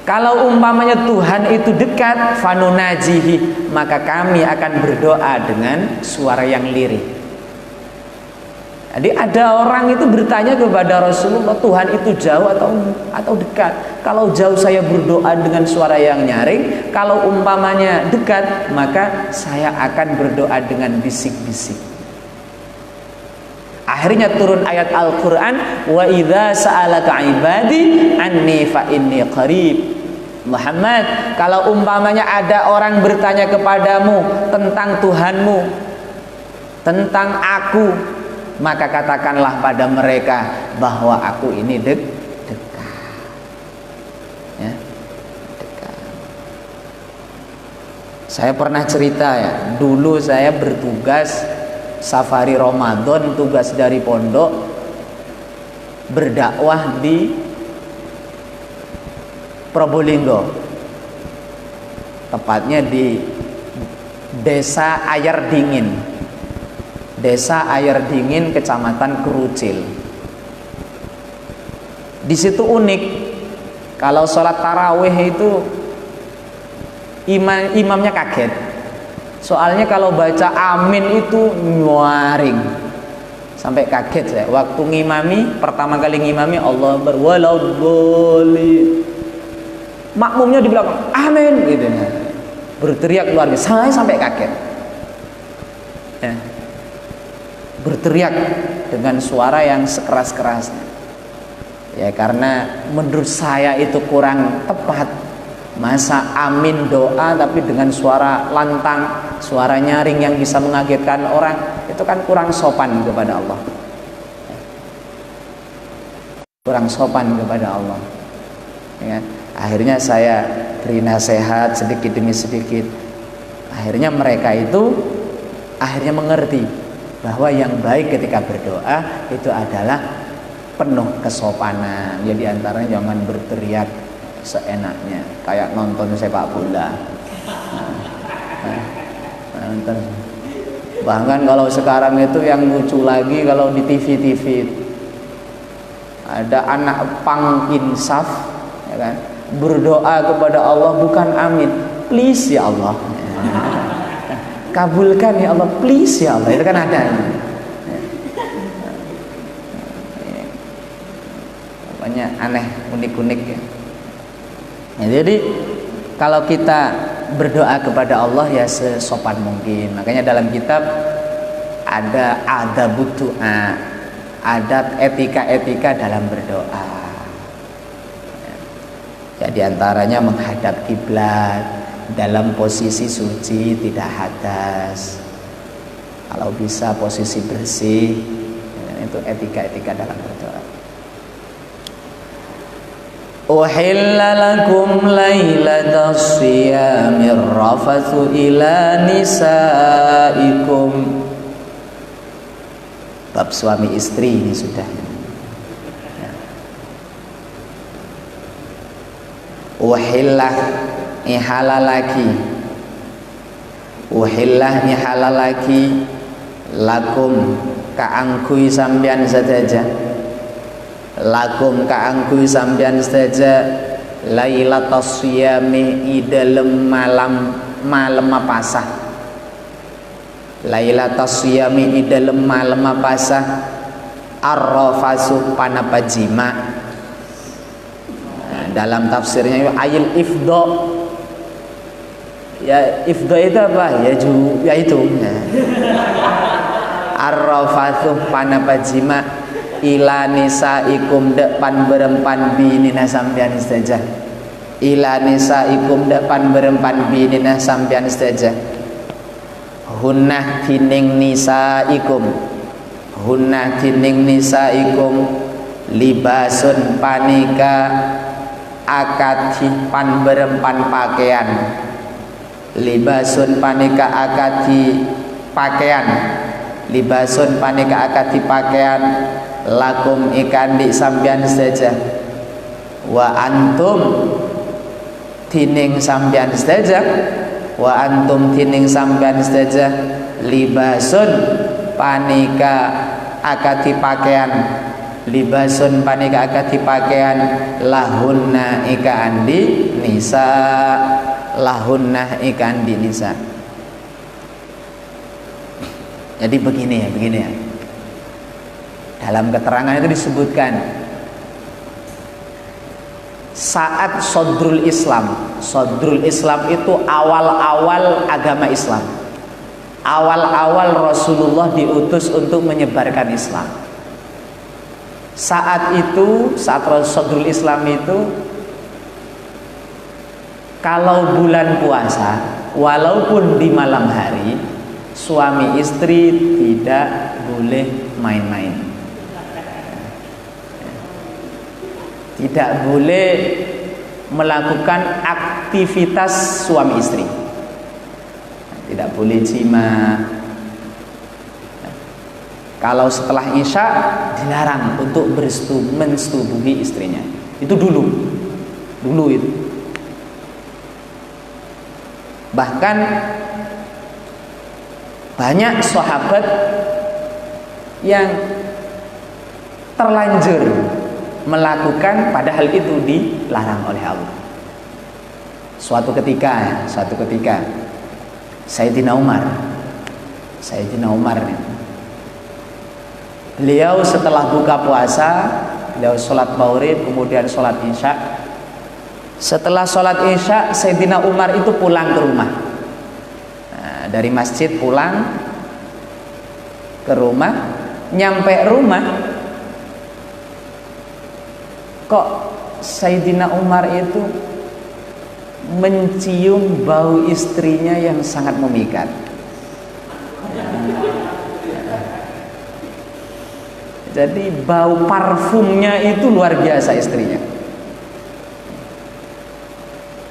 Kalau umpamanya Tuhan itu dekat, fanunajihi, maka kami akan berdoa dengan suara yang lirih. Jadi ada orang itu bertanya kepada Rasulullah, Tuhan itu jauh atau dekat? Kalau jauh saya berdoa dengan suara yang nyaring, kalau umpamanya dekat maka saya akan berdoa dengan bisik-bisik. Akhirnya turun ayat Al-Quran, wa idza sa'alaka ibadi anni fa inni qarib. Muhammad, kalau umpamanya ada orang bertanya kepadamu tentang Tuhanmu, tentang aku, maka katakanlah pada mereka bahwa aku ini dekat. Ya, dekat. Saya pernah cerita ya, dulu saya bertugas safari Ramadan, tugas dari pondok, berdakwah di Probolinggo, tepatnya di Desa Air Dingin. Desa Air Dingin, Kecamatan Kerucil. Di situ unik, kalau sholat tarawih itu imamnya kaget. Soalnya kalau baca amin itu nyaring, sampai kaget saya. Waktu ngimami, pertama kali ngimami Allah berwalaudolin, makmumnya di belakang amin gitu, berteriak luar biasa. Saya sampai kaget. Ya. Berteriak dengan suara yang sekeras-kerasnya. Ya, karena menurut saya itu kurang tepat. Masa amin doa tapi dengan suara lantang, suara nyaring yang bisa mengagetkan orang, itu kan kurang sopan kepada Allah. Kurang sopan kepada Allah. Ya, akhirnya saya beri nasihat sedikit demi sedikit. Akhirnya mereka itu akhirnya mengerti bahwa yang baik ketika berdoa itu adalah penuh kesopanan. Ya, diantaranya jangan berteriak seenaknya kayak nonton sepak bola. Nonton. Bahkan kalau sekarang itu yang lucu lagi, kalau di TV ada anak pang insaf, ya kan, berdoa kepada Allah bukan amin, please ya Allah, kabulkan ya Allah, please ya Allah. Itu kan ada. Pokoknya aneh, unik-unik ya. Jadi kalau kita berdoa kepada Allah ya sesopan mungkin. Makanya dalam kitab ada adabud du'a, adab etika-etika dalam berdoa. Ya, diantaranya menghadap kiblat, dalam posisi suci, tidak hadas. Kalau bisa posisi bersih, itu etika-etika dalam berdoa. Uhilla lakum lailatas siyamir rafathu ila nisaikum. Bab suami istri ini sudah. Uhillah ihalalaki, uhillah ihalalaki lakum kaangkui sambian saja, lakum kaangkui sambian saja lailatas siyami idalem malam pasah, lailatas siyami idalem malam pasah arrafasu panapajima. Dalam tafsirnya ayil ifdo, ya ifdo itu apa? Ya itu arrafathu panapajima ila nisaikum depan berempan binina sampian saja, ila nisaikum depan berempan binina sampian saja. Hunnah tining nisaikum, hunnah tining nisaikum libasun panika akati pan berempan pakaian, libasun panika akati pakaian, libasun panika akati pakaian lakum ikan di sambian saja, wa antum tining sambian saja, wa antum tining sambian saja libasun panika akati pakaian, libasun panika akati pakaian lahunna ika andi nisa, lahunna ika andi nisa. Jadi begini ya, Dalam keterangan itu disebutkan saat Sodrul Islam. Sodrul Islam itu awal-awal agama Islam, awal-awal Rasulullah diutus untuk menyebarkan Islam. Saat itu, saat Sodrul Islam itu, kalau bulan puasa, walaupun di malam hari, suami istri tidak boleh main-main, tidak boleh melakukan aktivitas suami istri, tidak boleh jima. Kalau setelah isya dilarang untuk mensetubuhi istrinya. Itu dulu itu. Bahkan banyak sahabat yang terlanjur melakukan padahal itu dilarang oleh Allah. Suatu ketika Sayyidina Umar nih, beliau setelah buka puasa, beliau sholat maghrib, kemudian sholat isya. Setelah sholat isya, Sayyidina Umar itu pulang ke rumah. Nah, dari masjid pulang ke rumah, nyampe rumah, kok Sayyidina Umar itu mencium bau istrinya yang sangat memikat. Jadi bau parfumnya itu luar biasa istrinya.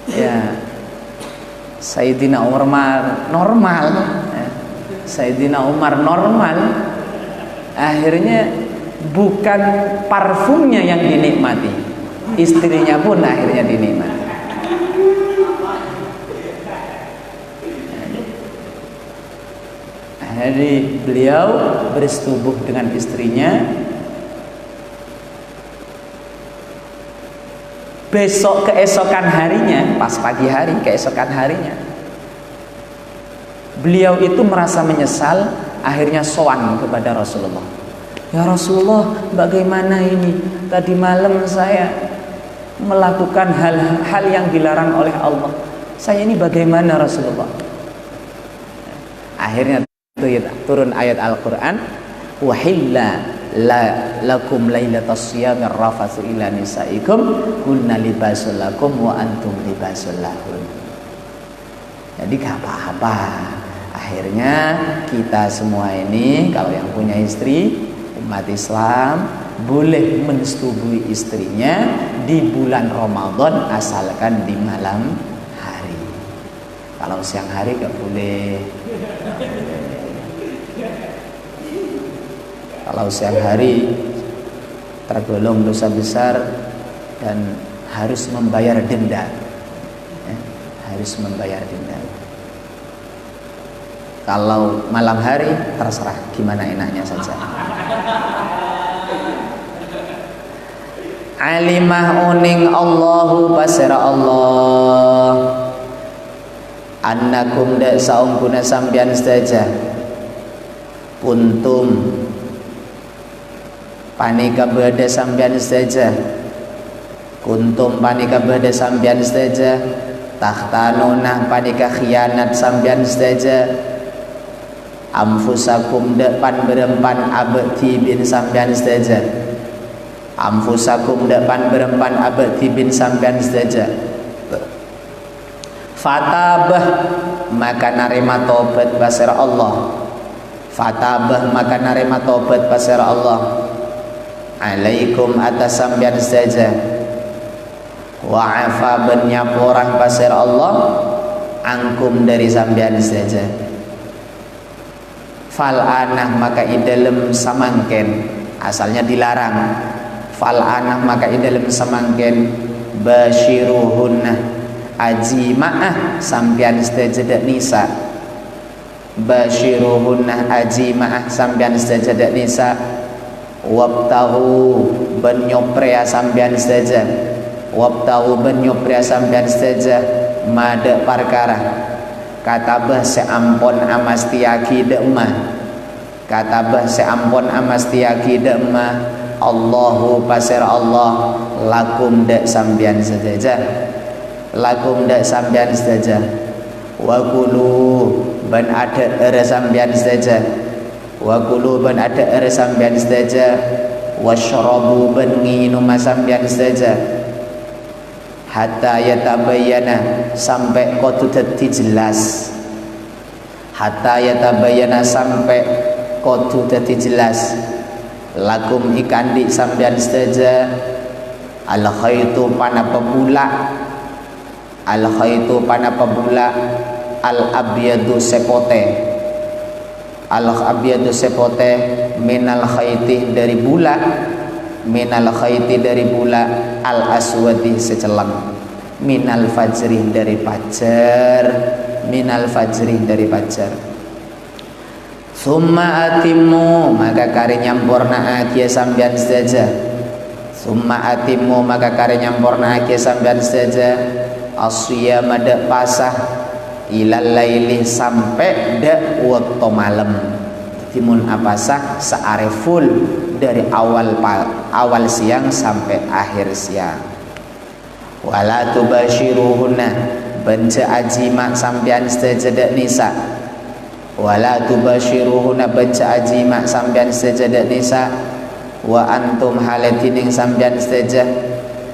Ya, Sayyidina Umar normal, Sayyidina Umar normal. Akhirnya bukan parfumnya yang dinikmati, istrinya pun akhirnya dinikmati. Jadi beliau bersetubuh dengan istrinya. Besok keesokan harinya, pas pagi hari keesokan harinya, beliau itu merasa menyesal. Akhirnya sowan kepada Rasulullah. Ya Rasulullah, bagaimana ini? Tadi malam saya melakukan hal-hal yang dilarang oleh Allah. Saya ini bagaimana Rasulullah? Akhirnya turun ayat Al-Quran, wahilla lakum lailatas siyami rafatsu ila nisaikum kunna libasul lakum wa antum libasul lahun. Jadi gak apa-apa. Akhirnya kita semua ini, kalau yang punya istri, umat Islam, boleh mensetubuhi istrinya di bulan Ramadan asalkan di malam hari. Kalau siang hari gak boleh. Kalau siang hari tergolong dosa besar dan harus membayar denda, ya, harus membayar denda. Kalau malam hari terserah gimana enaknya saja. Alimah uning Allahu pasera Allah annakum da saungkuna sambian saja puntum panika beda sambian saja kuntum panika beda sambian saja tahtanuna panika khianat sambian saja amfusakum depan berempan abdi bin sambian saja amfusakum depan berempan abdi bin sambian saja fatabah maka narima tobat basir Allah fatabah maka narima tobat basir Allah alaikum atas sambian saja wa'afa benyaporah basir Allah angkum dari sambian saja fal'anah maka idalem samangken asalnya dilarang fal'anah maka idalem samangken basyiruhunnah aji ma'ah sambian saja nisa basyiruhunnah aji ma'ah sambian saja nisa wabtahu benyoprea sambian saja wabtahu benyoprea sambian saja mada perkara katabah seampon amastiaki demah Katabah seampun amastiaki dema Allahu pasir Allah lakum dak sambian sedaja, lakum dak sambian sedaja. Wa kulu ban ada era sambian sedaja, wa kulu ban ada era sambian sedaja, washrabu ban nginum sambian sedaja. Hatta yatabayyana sampai kotu dadi jelas, hatta yatabayyana sampai kotu dadi jelas lakum ikandi sampean sedaja al khaitu panapa bula, al khaitu panapa bula, al abyadu sepote, al abyadu sepote minal khaiti dari bula, minal khaiti dari bula, al aswadi secelang, minal fajri dari fajar, minal fajri dari fajar. Summa atimu maka kare nyampurna akia sambian saja. Summa atimu maka kare nyampurna akia sambian saja. Asyama dak pasah ilal laili sampai dak waktu malam. Timun apasah seare full dari awal siang sampai akhir siang. Wala tubashiruhunna benca ajima sambian saja dak nisa. Wala tubashiruhuna baca ajima sambian sejadat nisa wa antum halatining sambian seja,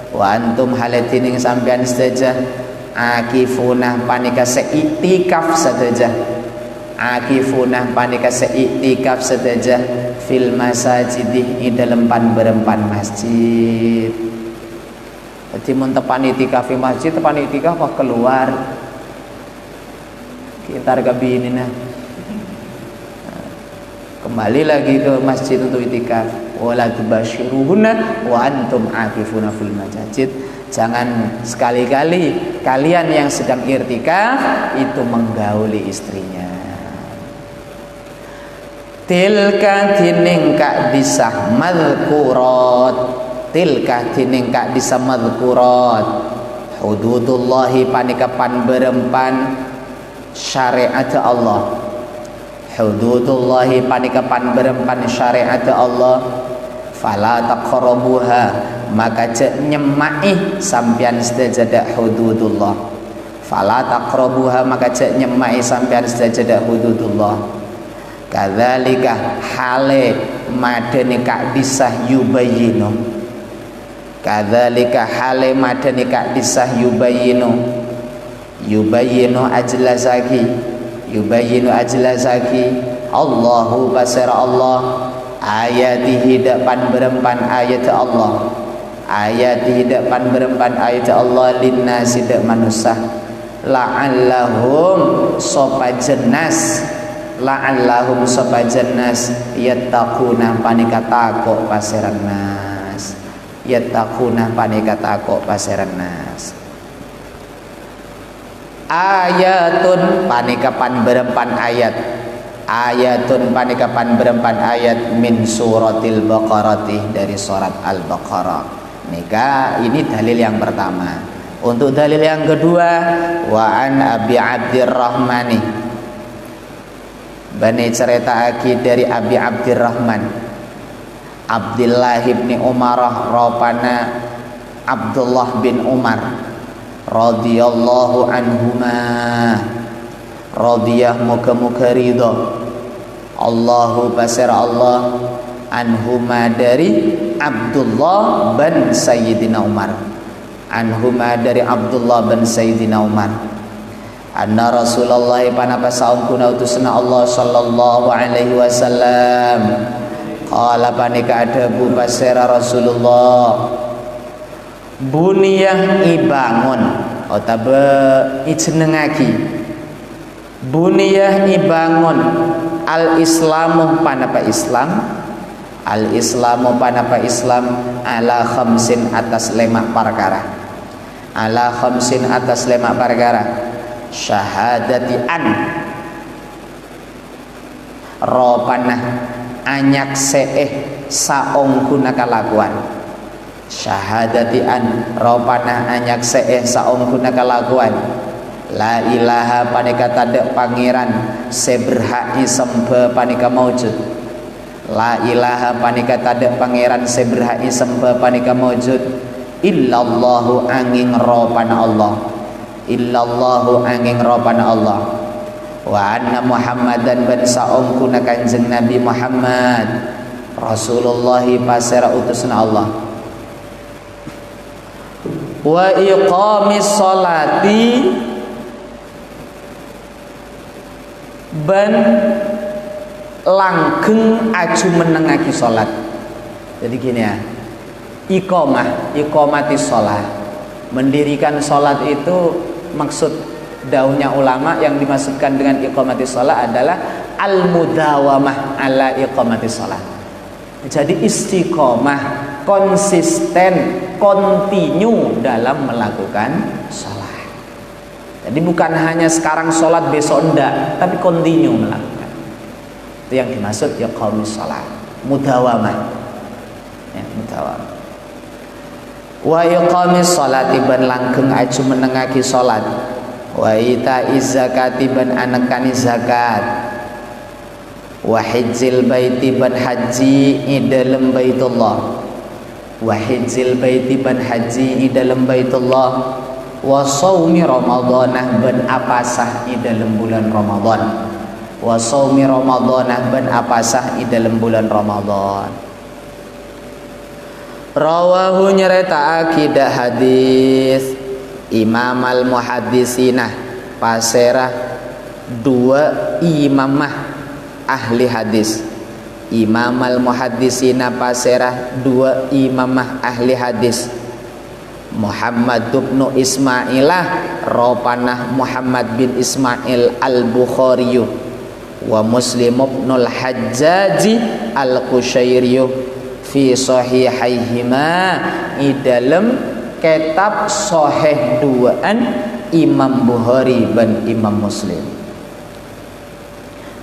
wa antum halatining sambian seja akifuna panika seitikaf seja, akifuna panika seitikaf seja fil masajidi di dalam berempan masjid. Jadi mun tepan itikaf di masjid, tepan itikaf apa keluar kita harga bini nah. Kembali lagi ke masjid untuk itikaf. Wala tubashiruhunna wa antum akifuna fil masjid. Jangan sekali-kali kalian yang sedang irtikaf itu menggauli istrinya. Tilka tining kak disah madhkurat, tilka tining kak disah madhkurat, hududullahi panikapan berempan syariat Allah, hududullahi panikapan berempan syariat Allah. Fala taqrabuha maka cek nyemai sampian sedaja hududullah. Fala taqrabuha maka cek nyemai sampian sedaja hududullah. Kadzalika hale madani kak disah yubayyinu, kadzalika hale madani kak disah yubayyinu, yubayyinu ajlasaki, yubayyinu ajlasaki Allahu basir Allah ayatihi depan berempan ayat Allah, ayatihi depan berempan ayat Allah linnasi dek manusia la'allahum sopa jenas, la'allahum sopa jenas yattaquna panika takok paseran nas, yattaquna panika takok paseran nas. Ayatun panikapan berempan ayat, ayatun panikapan berempan ayat min suratil baqarati dari surat al-baqarah. Nika ini dalil yang pertama. Untuk dalil yang kedua, wa an abi abdirrahmani bani cerita aki dari abi abdirrahman Abdullah bin Umar ropana Abdullah bin Umar radhiyallahu anhuma, radhiyah muka-muka ridha Allahu basir Allah anhuma dari Abdullah bin Sayyidina Umar, anhuma dari Abdullah bin Sayyidina Umar anna Rasulullah panapa saungkuna utusna Allah sallallahu alaihi wasallam qala panika adabu basira Rasulullah buniyah ibangun otabe ijenengaki, buniyah ibangun al islamu panapa Islam, al islamu panapa Islam ala khamsin atas lemak perkara, ala khamsin atas lemak perkara syahadati an ropanah anyak seeh saongkuna kalakuan, syahadati an ropanah anyak seeh saongkuna kalakuan la ilaha panika tadek pangeran seberhai sembe panika maujud, La ilaha panika tada pangeran seberhak sembah panika maujud illallahu angin ropana Allah, illallahu angin ropana Allah. Wa anna Muhammadan ban saungkuna kanjeng Nabi Muhammad Rasulullah pasera utusna Allah. Wa iqamis sholati ban langgeng aju menengaki sholat. Jadi gini ya, iqamati sholat, mendirikan sholat itu maksud dauhnya ulama yang dimaksudkan dengan iqamati sholat adalah al-mudawamah ala iqamati sholat. Jadi istiqomah, konsisten, kontinu dalam melakukan sholat. Jadi bukan hanya sekarang sholat besok enggak, tapi kontinu melakukan. Itu yang dimaksud iqamis sholat, mudawamah. Ya, mudawamah. Wa iqamis sholati ban langgeng aju menengaki sholat. Wa ita'iz zakati ban anekani zakat. Wa hijjil baiti ban haji idalem baitullah. Wa hijjil baiti ban haji idalem baitullah. Wa shaumi ramadhanah ban apasah idalem bulan Ramadan. Wa shaumi ramadhanah ban apasah idalem bulan Ramadan. Rawahu nyerita akidah hadis Imam al-muhaddisinah paserah dua imamah ahli hadis. Imam al-muhaddisina paserah dua imamah ahli hadis. Muhammad bin Ismailah ropanah Muhammad bin Ismail al-Bukhari wa Muslim bin al-Hajjaji al-Qushairi fi sahihaihima idalem kitab sahih duaan Imam Bukhari dan Imam Muslim.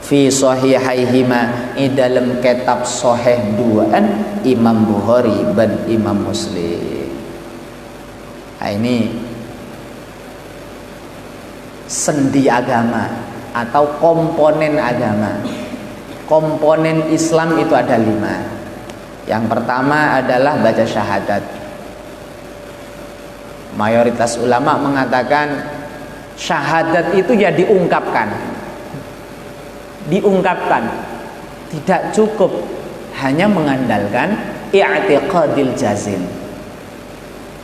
Fi sahihaihima idalem kitab sahih duaan Imam Bukhari dan Imam Muslim. Nah, ini sendi agama atau komponen agama. Komponen Islam itu ada 5. Yang pertama adalah baca syahadat. Mayoritas ulama mengatakan syahadat itu ya diungkapkan, tidak cukup hanya mengandalkan i'tiqadil jazim,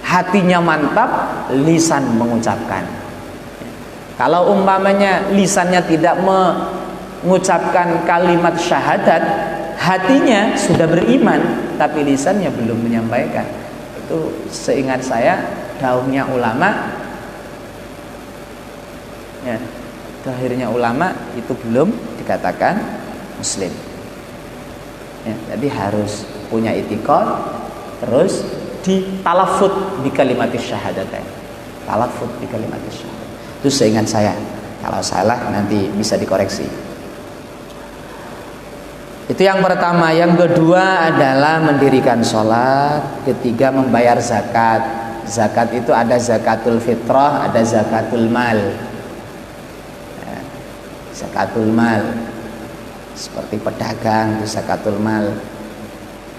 hatinya mantap, lisan mengucapkan. Kalau umpamanya lisannya tidak mengucapkan kalimat syahadat, hatinya sudah beriman tapi lisannya belum menyampaikan. Itu seingat saya dauhnya ulama ya, akhirnya ulama itu belum dikatakan muslim ya, jadi harus punya itikad, terus ditalafut di kalimatis syahadatain, talafut di kalimatis syahadat. Itu seingat saya, kalau salah nanti bisa dikoreksi. Itu yang pertama. Yang kedua adalah mendirikan sholat. Ketiga membayar zakat. Zakat itu ada zakatul fitrah, ada zakatul mal ya, zakatul mal seperti pedagang itu zakatul mal.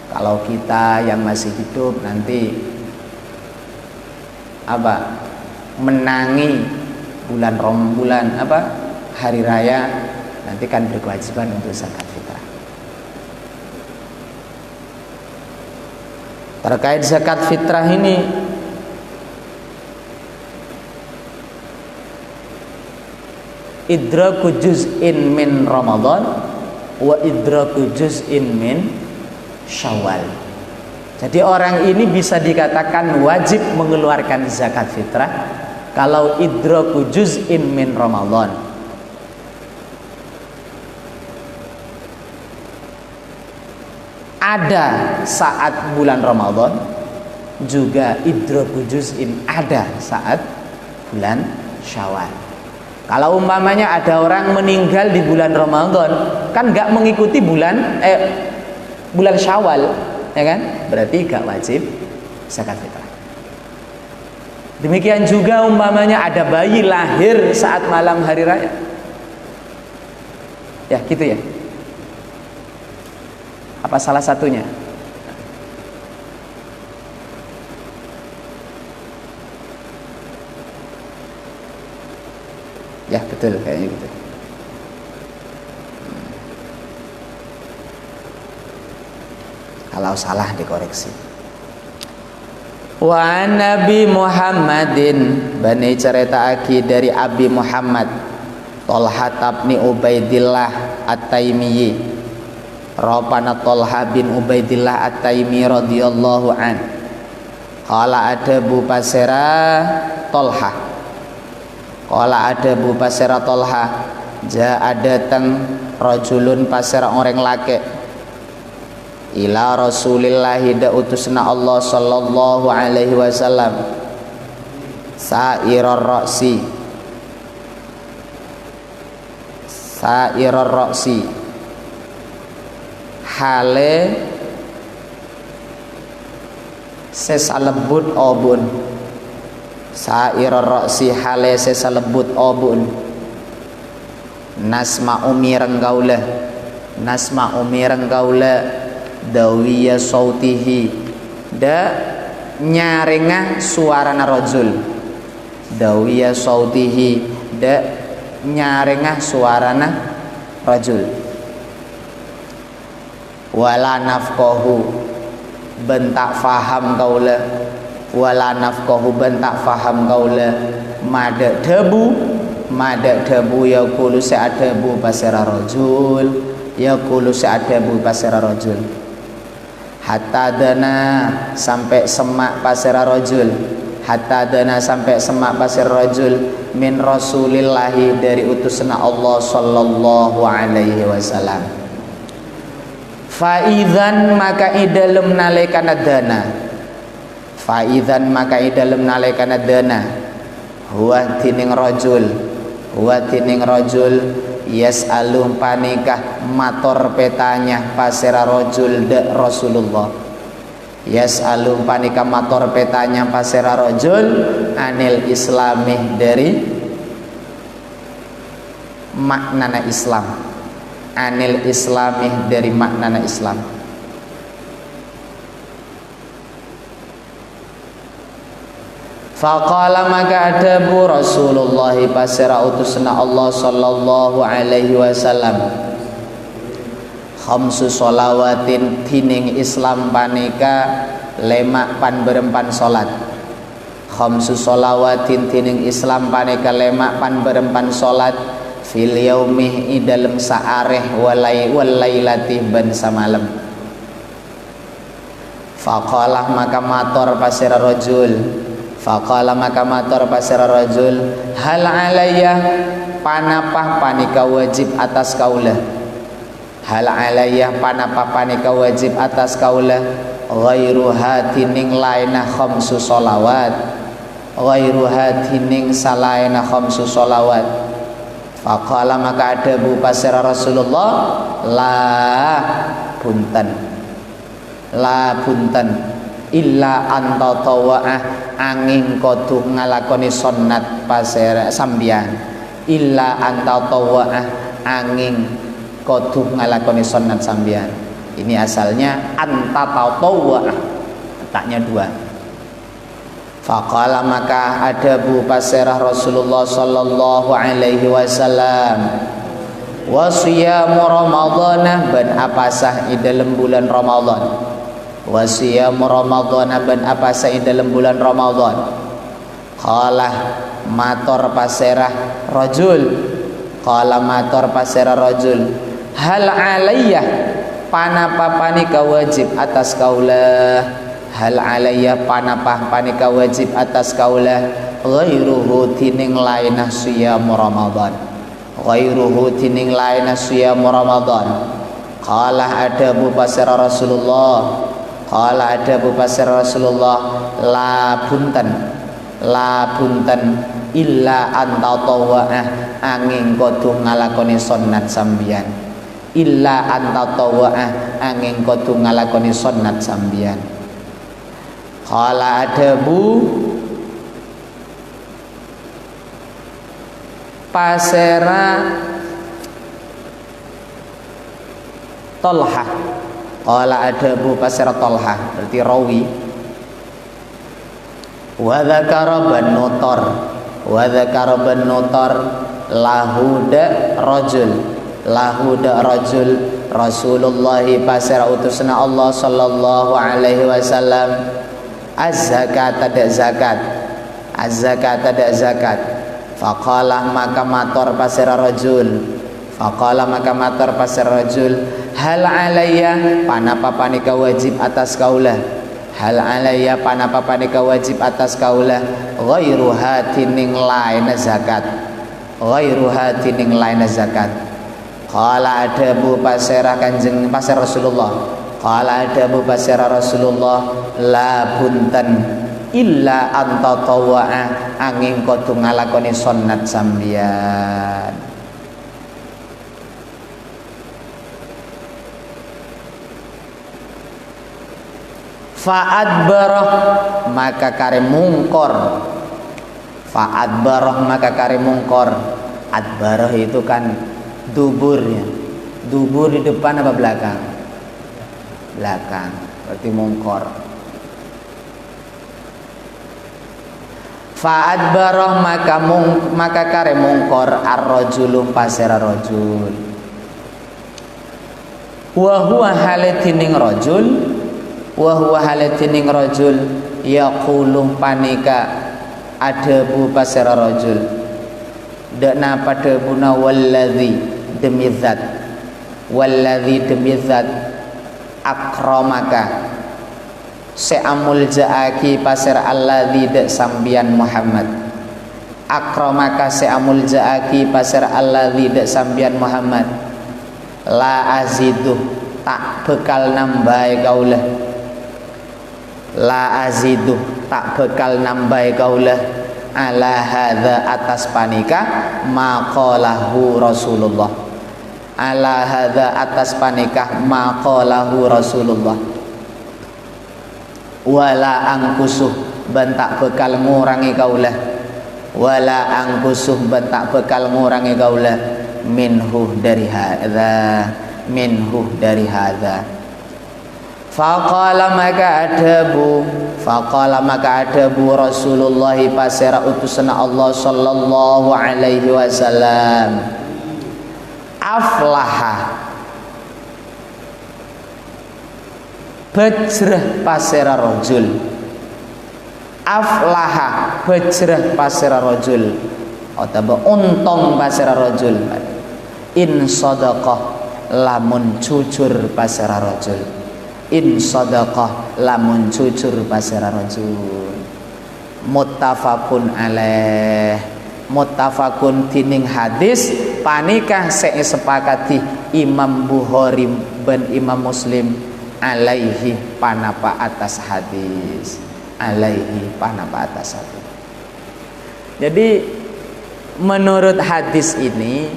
Kalau kita yang masih hidup nanti menangi bulan hari raya, nanti kan berkewajiban untuk zakat fitrah. Terkait zakat fitrah ini, idraku juz'in min Ramadan wa idraku juz'in min Syawal. Jadi orang ini bisa dikatakan wajib mengeluarkan zakat fitrah kalau idraku juz'in min Ramadan. Ada saat bulan Ramadan, juga idraku juz'in ada saat bulan Syawal. Kalau umpamanya ada orang meninggal di bulan Ramadan, kan nggak mengikuti bulan Syawal, ya kan? Berarti nggak wajib zakat fitrah. Demikian juga umpamanya ada bayi lahir saat malam hari raya, ya gitu ya. Apa salah satunya? Ya betul kayaknya gitu. Kalau salah dikoreksi. Wa Nabi Muhammadin bani ceritaake dari Abi Muhammad Tolha bin Ubaidillah At-Taimiyyi Rapana Tolha bin Ubaidillah At-Taimi radhiyallahu an. Qala ada Bu Pasera Tolha. Qala ada Bu Pasera Tolha. Ja datang rajulun pasera orang laki ila Rasulillahi da utusna Allah sallallahu alaihi wasallam sa'irar ra'si hale sesalebut obun sa'irar ra'si hale sesalebut obun nasma umirang gaula dawiya sautihi da nyarengah suarana rajul dawiya sautihi da nyarengah suarana rajul wala nafqahu bentak faham kaula wala nafqahu bentak faham kaula mada debu yaqulu sa'adabu pasara rajul yaqulu sa'adabu pasara rajul hatta dana sampai semak pasara rajul hatta dana sampai semak pasara rajul min Rasulillahi dari utusna Allah sallallahu alaihi wasallam. Faizan maka idalem nalekana dana faizan maka idalem nalekana dana huwa tining rajul yas'alum panikah mator petanya pasera rajul de Rasulullah yas'alum panikah mator petanya pasera rajul anil islami dari maknana Islam anil islami dari maknana Islam. Faqala maka adabu Rasulullah pasera utusna Allah sallallahu alaihi wasallam khamsu sholawatin tining Islam panika lemak pan berempan salat khamsu sholawatin tining Islam panika lemak pan berempan salat fil yaumih idalem saareh walailati ban samalam. Faqala maka mator pasera rajul faqala maka mator pasera rajul hal alayya panapah panika wajib atas kaula hal alayya panapah panika wajib atas kaula ghairu hatining laina khamsu sholawat ghairu hatining salaina khamsu sholawat. Faqala maka adabu pasera Rasulullah la punten illa anta tawa'ah angin kodu ngalakoni sunnat pasera sambian illa anta tawa'ah angin kodu ngalakoni sunnat sambian. Ini asalnya anta tawa'ah taknya dua. Faqala maka adabu pasera Rasulullah sallallahu alaihi wasallam wasiyamu ramadhanah ban apasah dalam bulan Ramadan wasiyamu ramadhana ban apa sa'i dalam bulan Ramadan. Qala mator pasera rajul hal alayya panapa panika wajib atas kaula hal alayya panapa panika wajib atas kaula ghairuhu tining lainah siyamu Ramadan ghairuhu tining lainah siyamu Ramadan. Qala adabu pasera Rasulullah qala adabu pasera Rasulullah la punten illa anta tawa'ah angin kodu ngalakoni sunnat sambian illa anta tawa'ah angin kodu ngalakoni sunnat sambian. Qala adabu pasera Tolha Qala adabu pasir Tolha, berarti rawi. Wa dzakara Banu-Nutar, wa dzakara Banu-Nutar lahuda rajul Rasulullah pasir utusna Allah sallallahu alaihi wasallam az-zakat ada zakat faqala maka mator pasir rajul hal alayya panapa panika wajib atas kaulah ghairu hatining lain zakat qala adabu pasirah kanjeng pasir Rasulullah la buntan illa anta tawa'a angin kudu ngalakoni sunnat sambian. Fa'adbarah maka kare mungkor. Adbarah itu kan duburnya. Dubur di depan apa belakang? Belakang, berarti mungkor. Fa'adbarah maka kare mungkor ar-rajulum pasira rajul. Wa huwa halatining rajul yaqulu panika adabu pasira rajul dakna pada buna walladzi demi zat akramaka se'amul ja'aki pasir alladzi dak sambian Muhammad akramaka se'amul ja'aki pasir alladzi dak sambian Muhammad la azidu tak bekal nambahi kaulah ala hadza atas panika maqalahu Rasulullah wala angkusuh bentak bekal ngurangi kaulah minhu dari hadza faqala maka adabu Rasulullah pasira utusna Allah sallallahu alaihi wasallam aflaha bajrah pasira rajul atau untung pasira rajul in sadaqah lamun jujur pasira rajul pasira rajul muttafaqun tining hadis panikah sepakati Imam Bukhari dan Imam Muslim alaihi panapa atas hadis. Jadi menurut hadis ini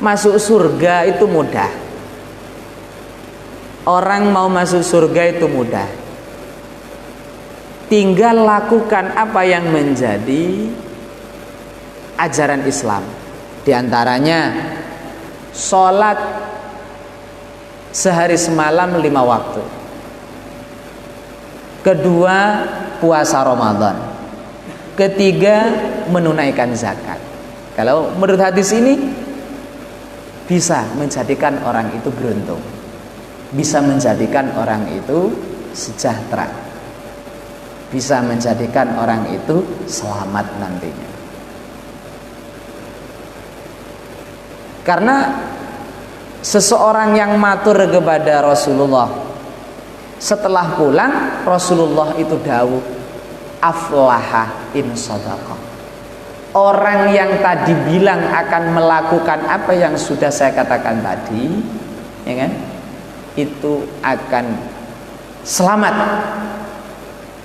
masuk surga itu mudah. Orang mau masuk surga itu mudah. Tinggal lakukan apa yang menjadi ajaran Islam. Di antaranya sholat sehari semalam 5 waktu. Kedua, puasa Ramadan. Ketiga, menunaikan zakat. Kalau menurut hadis ini bisa menjadikan orang itu beruntung, bisa menjadikan orang itu sejahtera, bisa menjadikan orang itu selamat nantinya. Karena seseorang yang matur kepada Rasulullah, setelah pulang Rasulullah itu dawuh aflaha in sadaqah. Orang yang tadi bilang akan melakukan apa yang sudah saya katakan tadi, ya kan? Itu akan selamat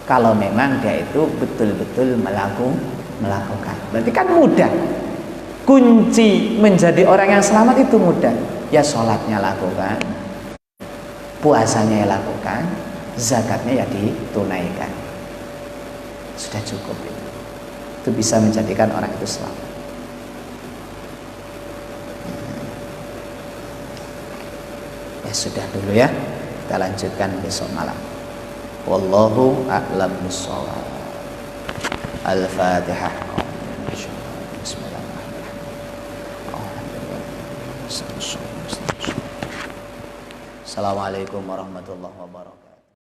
kalau memang dia itu betul-betul melakukan. Berarti kan mudah. Kunci menjadi orang yang selamat itu mudah. Ya sholatnya lakukan, puasanya ya lakukan, zakatnya ya ditunaikan. Sudah cukup itu. Itu bisa menjadikan orang itu selamat. Ya sudah dulu ya. kita lanjutkan besok malam. Wallahu a'lam bishawab. Al-Fatihah. Bismillahirrahmanirrahim. Assalamualaikum warahmatullahi wabarakatuh.